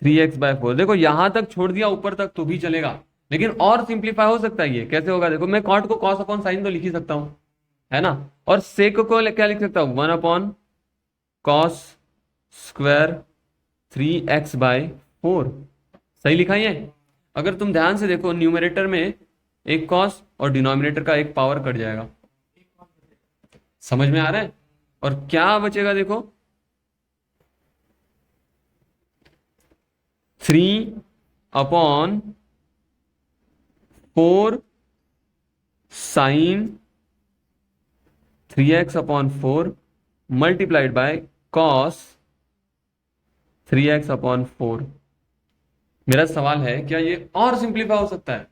3x/4। देखो यहां तक छोड़ दिया ऊपर तक तो भी चलेगा, लेकिन और सिंप्लीफाई हो सकता है। ये कैसे होगा, देखो मैं कॉट को cos अपॉन साइन तो लिख ही सकता हूं, है ना। और सेक को क्या लिख सकता हूं, 1/cos स्क्वायर 3x/4। सही लिखा ये। अगर तुम ध्यान से देखो न्यूमरेटर में एक cos और डिनोमिनेटर का एक पावर कट जाएगा, समझ में आ रहा है। और क्या बचेगा देखो 3/4 sign 3x/4 multiplied bye cos 3x/4। मेरा सवाल है क्या ये और सिंप्लीफाई हो सकता है,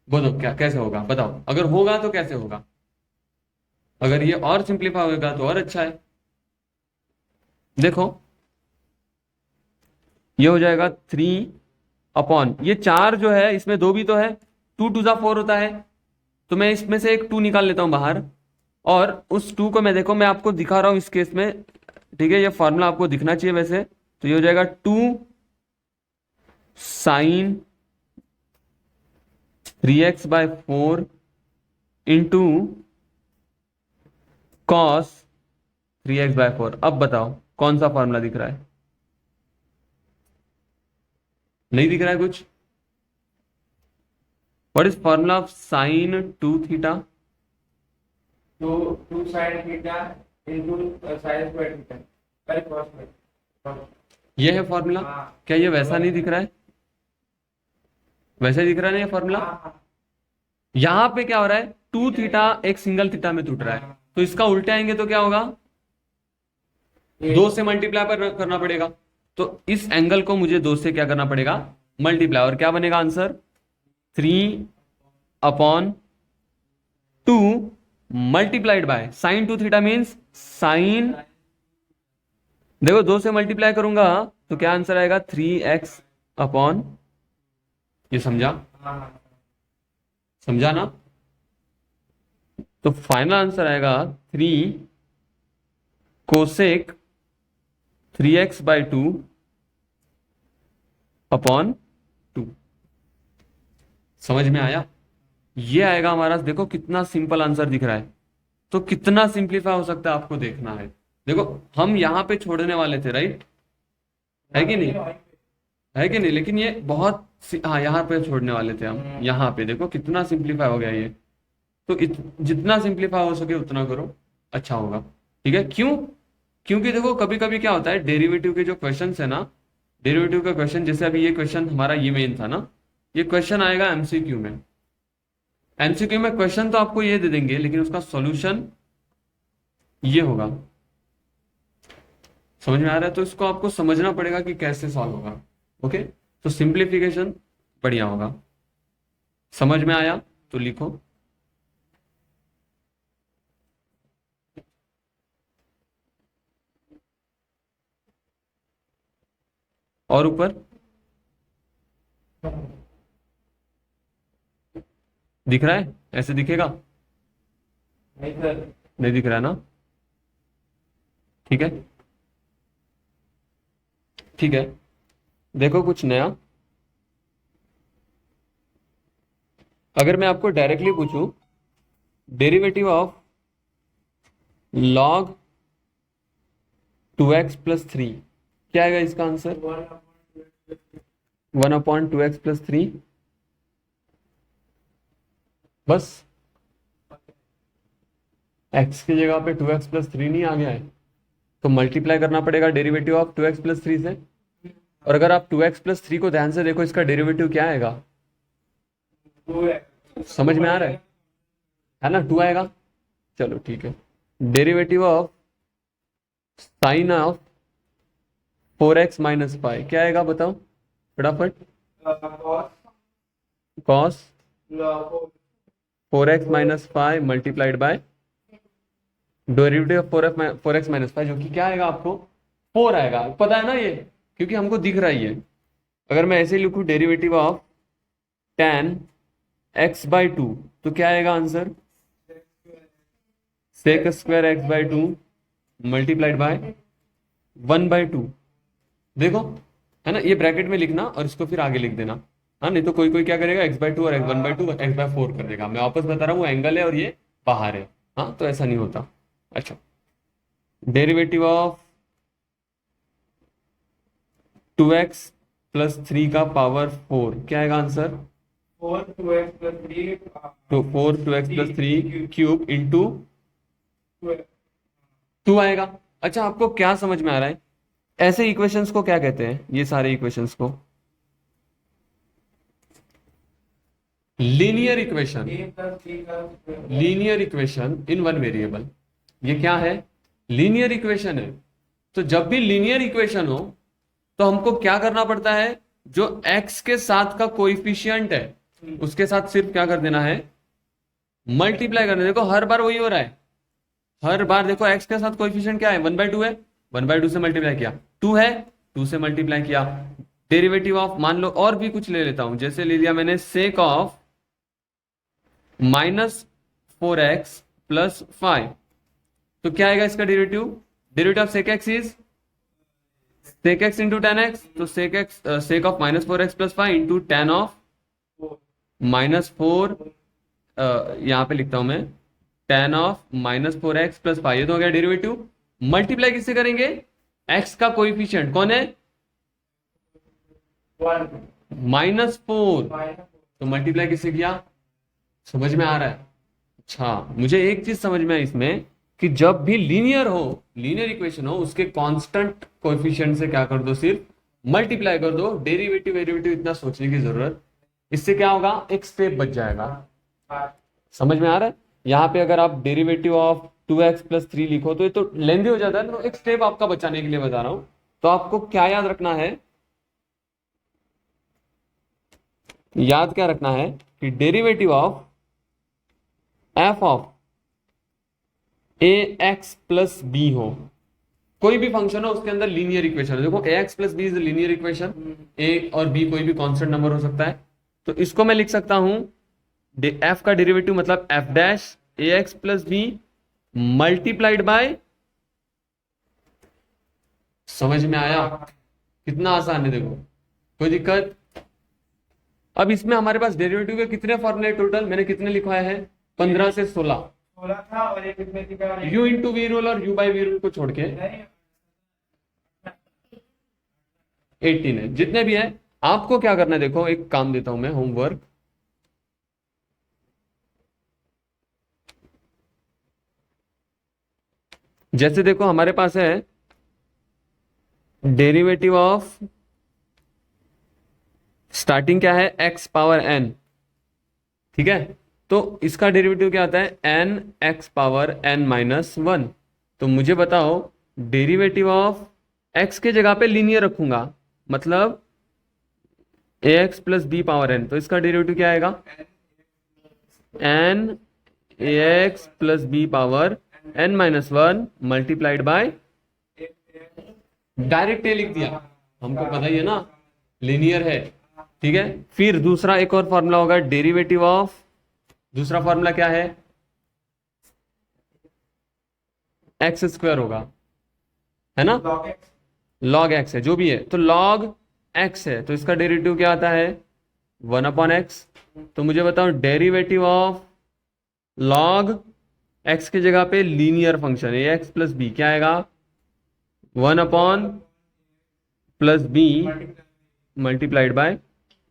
बोलो क्या कैसे होगा, बताओ। अगर होगा तो कैसे होगा, अगर ये और सिंप्लीफाई होगा तो और अच्छा है। देखो ये हो जाएगा 3 ये 4 जो है इसमें 2 भी तो है, 2 2 जा 4 होता है। तो मैं इसमें से एक 2 निकाल लेता हूं बाहर, और उस 2 को मैं देखो मैं आपको दिखा रहा हूं इस केस में, ठीक है। ये फॉर्मूला आपको दिखना चाहिए वैसे। तो ये हो जाएगा 2 sign 3x/4 into cos 3x/4। अब बताओ कौन सा फॉर्मूला दिख रहा है, नहीं दिख रहा है कुछ। What is formula of sine 2θ, तो 2 sin theta into sin square theta by cos square. ये है फॉर्मूला। हाँ। क्या ये वैसा नहीं दिख रहा है, वैसे दिख रहा है ना ये फॉर्मूला। हाँ, यहां पे क्या हो रहा है, 2 थीटा एक सिंगल थीटा में टूट रहा है, तो इसका उल्टे आएंगे तो क्या होगा, 2 से मल्टीप्लाई पर करना पड़ेगा। तो इस एंगल को मुझे 2 से क्या करना पड़ेगा, मल्टीप्लाई, और क्या बनेगा answer 3/2 multiplied by sine 2 theta means sign, देखो 2 से मल्टीप्लाई करूंगा तो क्या आंसर आएगा 3x अपॉन, ये समझा, हाँ, समझा ना। तो फाइनल आंसर आएगा 3 कोसेक 3x/2 अपॉन 2। समझ में आया, ये आएगा हमारा, देखो कितना सिंपल आंसर दिख रहा है। तो कितना सिंप्लीफाई हो सकता है आपको देखना है। देखो हम यहां पे छोड़ने वाले थे, राइट, है कि नहीं, है कि नहीं, लेकिन ये बहुत हाँ यहाँ पे छोड़ने वाले थे हम, यहाँ पे देखो कितना सिंप्लीफाई हो गया ये। तो जितना सिंप्लीफाई हो सके उतना करो, अच्छा होगा। ठीक है, क्यों, क्योंकि देखो कभी कभी क्या होता है, डेरिवेटिव के जो क्वेश्चन है ना, डेरिवेटिव का क्वेश्चन, जैसे अभी ये क्वेश्चन हमारा ये मेन था ना, ये क्वेश्चन आएगा एमसीक्यू में। एमसीक्यू में क्वेश्चन तो आपको ये दे देंगे, लेकिन उसका सॉल्यूशन ये होगा। समझ में आ रहा है, तो इसको आपको समझना पड़ेगा कि कैसे सॉल्व होगा। ओके, तो सिंप्लीफिकेशन बढ़िया होगा। समझ में आया तो लिखो। और ऊपर दिख रहा है, ऐसे दिखेगा, नहीं सर, नहीं दिख रहा है ना, ठीक है, ठीक है। देखो कुछ नया, अगर मैं आपको डायरेक्टली पूछूं डेरिवेटिव ऑफ log 2x + 3, क्या आएगा इसका आंसर, 1/2x + 3, बस x की जगह पे 2x + 3 नहीं आ गया है, तो मल्टीप्लाई करना पड़ेगा डेरिवेटिव ऑफ 2x + 3 से। और अगर आप 2x + 3 को ध्यान से देखो, इसका डेरिवेटिव क्या आएगा, समझ में आ रहा है ना, 2 आएगा। चलो ठीक है, derivative of sine of 4x - 5 क्या आएगा बताओ फटाफट, cos 4x - 5 multiplied by derivative of 4x - 5, जो कि क्या आएगा आपको 4 आएगा, पता है ना ये, क्योंकि हमको दिख रहा ही है। अगर मैं ऐसे लिखूं डेरिवेटिव ऑफ tan x/2, तो क्या आएगा answer, sec² x/2 multiplied by 1/2। देखो है ना, ये ब्रैकेट में लिखना और इसको फिर आगे लिख देना। हाँ, नहीं तो कोई कोई क्या करेगा x/2 और 1/2 x/4 कर देगा। मैं वापस बता रहा हूँ, वो एंगल है और ये बाहर है। हाँ, तो ऐसा नहीं होता। अच्छा, डेरिवेटिव ऑफ 2x + 3 का पावर 4 क्या आएगा आंसर, 4 2x + 3 तो 4 2x + 3 क्यूब इंटू 2 आएगा। अच्छा, आपको क्या समझ में आ रहा है, ऐसे इक्वेशंस को क्या कहते हैं, ये सारे इक्वेशंस को linear equation, linear equation in one variable, ये क्या है, लीनियर इक्वेशन है। तो जब भी लीनियर इक्वेशन हो तो हमको क्या करना पड़ता है, जो x के साथ का कोएफिशिएंट है उसके साथ सिर्फ क्या कर देना है, मल्टीप्लाई करना। देखो हर बार वही हो रहा है, हर बार देखो x के साथ कोएफिशिएंट क्या है, 1/2 है, 1/2 से मल्टीप्लाई किया, 2 है, 2 से मल्टीप्लाई किया। डेरिवेटिव ऑफ, मान लो और भी कुछ ले लेता हूं, जैसे ले लिया मैंने सेक ऑफ -4x + 5, तो क्या आएगा इसका derivative, derivative of sec x is sec x into tan x, तो sec of -4x + 5 into tan of -4, यहां पे लिखता हूं मैं tan ऑफ -4x + 5, ये तो हो गया डेरिवेटिव। मल्टीप्लाई किससे करेंगे, x का कोएफिशिएंट कौन है, -4, तो मल्टीप्लाई किससे किया, समझ में आ रहा है। अच्छा, मुझे एक चीज समझ में आई इसमें, कि जब भी लीनियर हो, लीनियर इक्वेशन हो, उसके कांस्टेंट कोएफिशिएंट से क्या कर दो, सिर्फ मल्टीप्लाई कर दो। डेरिवेटिव वेरिएटिव इतना सोचने की जरूरत इससे क्या होगा, एक स्टेप बच जाएगा। हाँ, समझ में आ रहा है? यहाँ पे अगर आप डेरिवेटिव ऑफ 2x+3 लिखो तो ये तो लेंदी हो जाता है, तो एक स्टेप आपका बचाने के लिए बता रहा हूं। तो आपको क्या याद रखना है, याद क्या रखना है कि derivative of f of ax+b हो, कोई भी फंक्शन हो उसके अंदर लीनियर इक्वेशन है। देखो ax+b is linear equation, a और b कोई भी कांस्टेंट नंबर हो सकता है, तो इसको मैं लिख सकता हूं f का डेरिवेटिव मतलब f dash ax+b multiplied by, समझ में आया? कितना आसान है देखो, कोई दिक्कत? अब इसमें हमारे पास डेरिवेटिव के कितने फॉर्मूले टोटल, मैंने कितने लिखवाए हैं, 15 से 16। 16 था और एक कितने थी का u इंटू वी रूल और u बाई वी रूल को छोड़ के नहीं 18 है, जितने भी है। आपको क्या करना है, देखो एक काम देता हूं मैं, होमवर्क। जैसे देखो हमारे पास है डेरिवेटिव ऑफ, स्टार्टिंग क्या है, x पावर n, ठीक है? तो इसका डेरिवेटिव क्या आता है, n x power n minus 1। तो मुझे बताओ डेरिवेटिव ऑफ x के जगह पे लीनियर रखूंगा, मतलब ax+b पावर n, तो इसका डेरिवेटिव क्या आएगा, n ax+b power n minus 1 multiplied by, direct a लिख दिया, हमको पता ही है ना लीनियर है, ठीक है? फिर दूसरा एक और फॉर्मूला होगा डेरिवेटिव ऑफ, दूसरा फॉर्मूला क्या है, x² होगा, है ना? log x log x है, जो भी है, तो log x है, तो इसका डेरिवेटिव क्या आता है, 1/x। तो मुझे बताओ डेरिवेटिव ऑफ log x के जगह पे लीनियर फंक्शन है ax+b क्या आएगा, 1/+b मल्टीप्लाइड बाय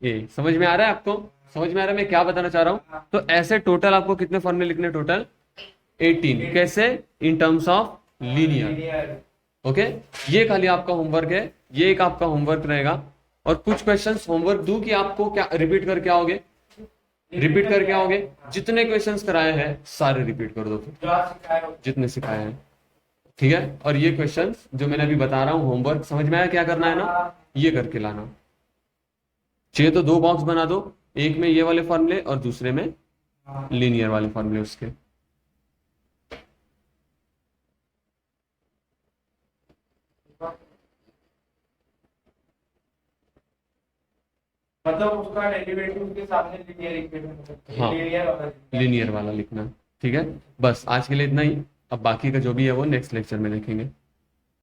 a। समझ में आ रहा है आपको? समझ में आ रहा है मैं क्या बताना चाह रहा हूं? तो ऐसे टोटल आपको कितने फॉर्मूले लिखने, टोटल 18। कैसे, in terms of linear. linear okay, ये खाली आपका होमवर्क है, ये एक आपका होमवर्क रहेगा। और कुछ क्वेश्चंस होमवर्क दूं कि आपको क्या रिपीट करके आओगे, रिपीट करके आओगे, जितने क्वेश्चंस कराए हैं सारे रिपीट कर दो फिर, जो आज सिखाया हो। जितने सिखाए हैं, ठीक है? और ये क्वेश्चंस जो मैंने अभी बता रहा हूँ होमवर्क, समझ में आया क्या करना है ना, ये करके लाना चाहिए। तो 2 बॉक्स बना दो, एक में ये वाले फॉर्मूले और दूसरे में हाँ, लीनियर वाले फॉर्मूले उसके। मतलब उसका डेरिवेटिव के सामने लीनियर इक्वेशन, हाँ। लीनियर वाला लीनियर वाला लिखना, ठीक है? बस आज के लिए इतना ही, अब बाकी का जो भी है वो नेक्स्ट लेक्चर में देखेंगे।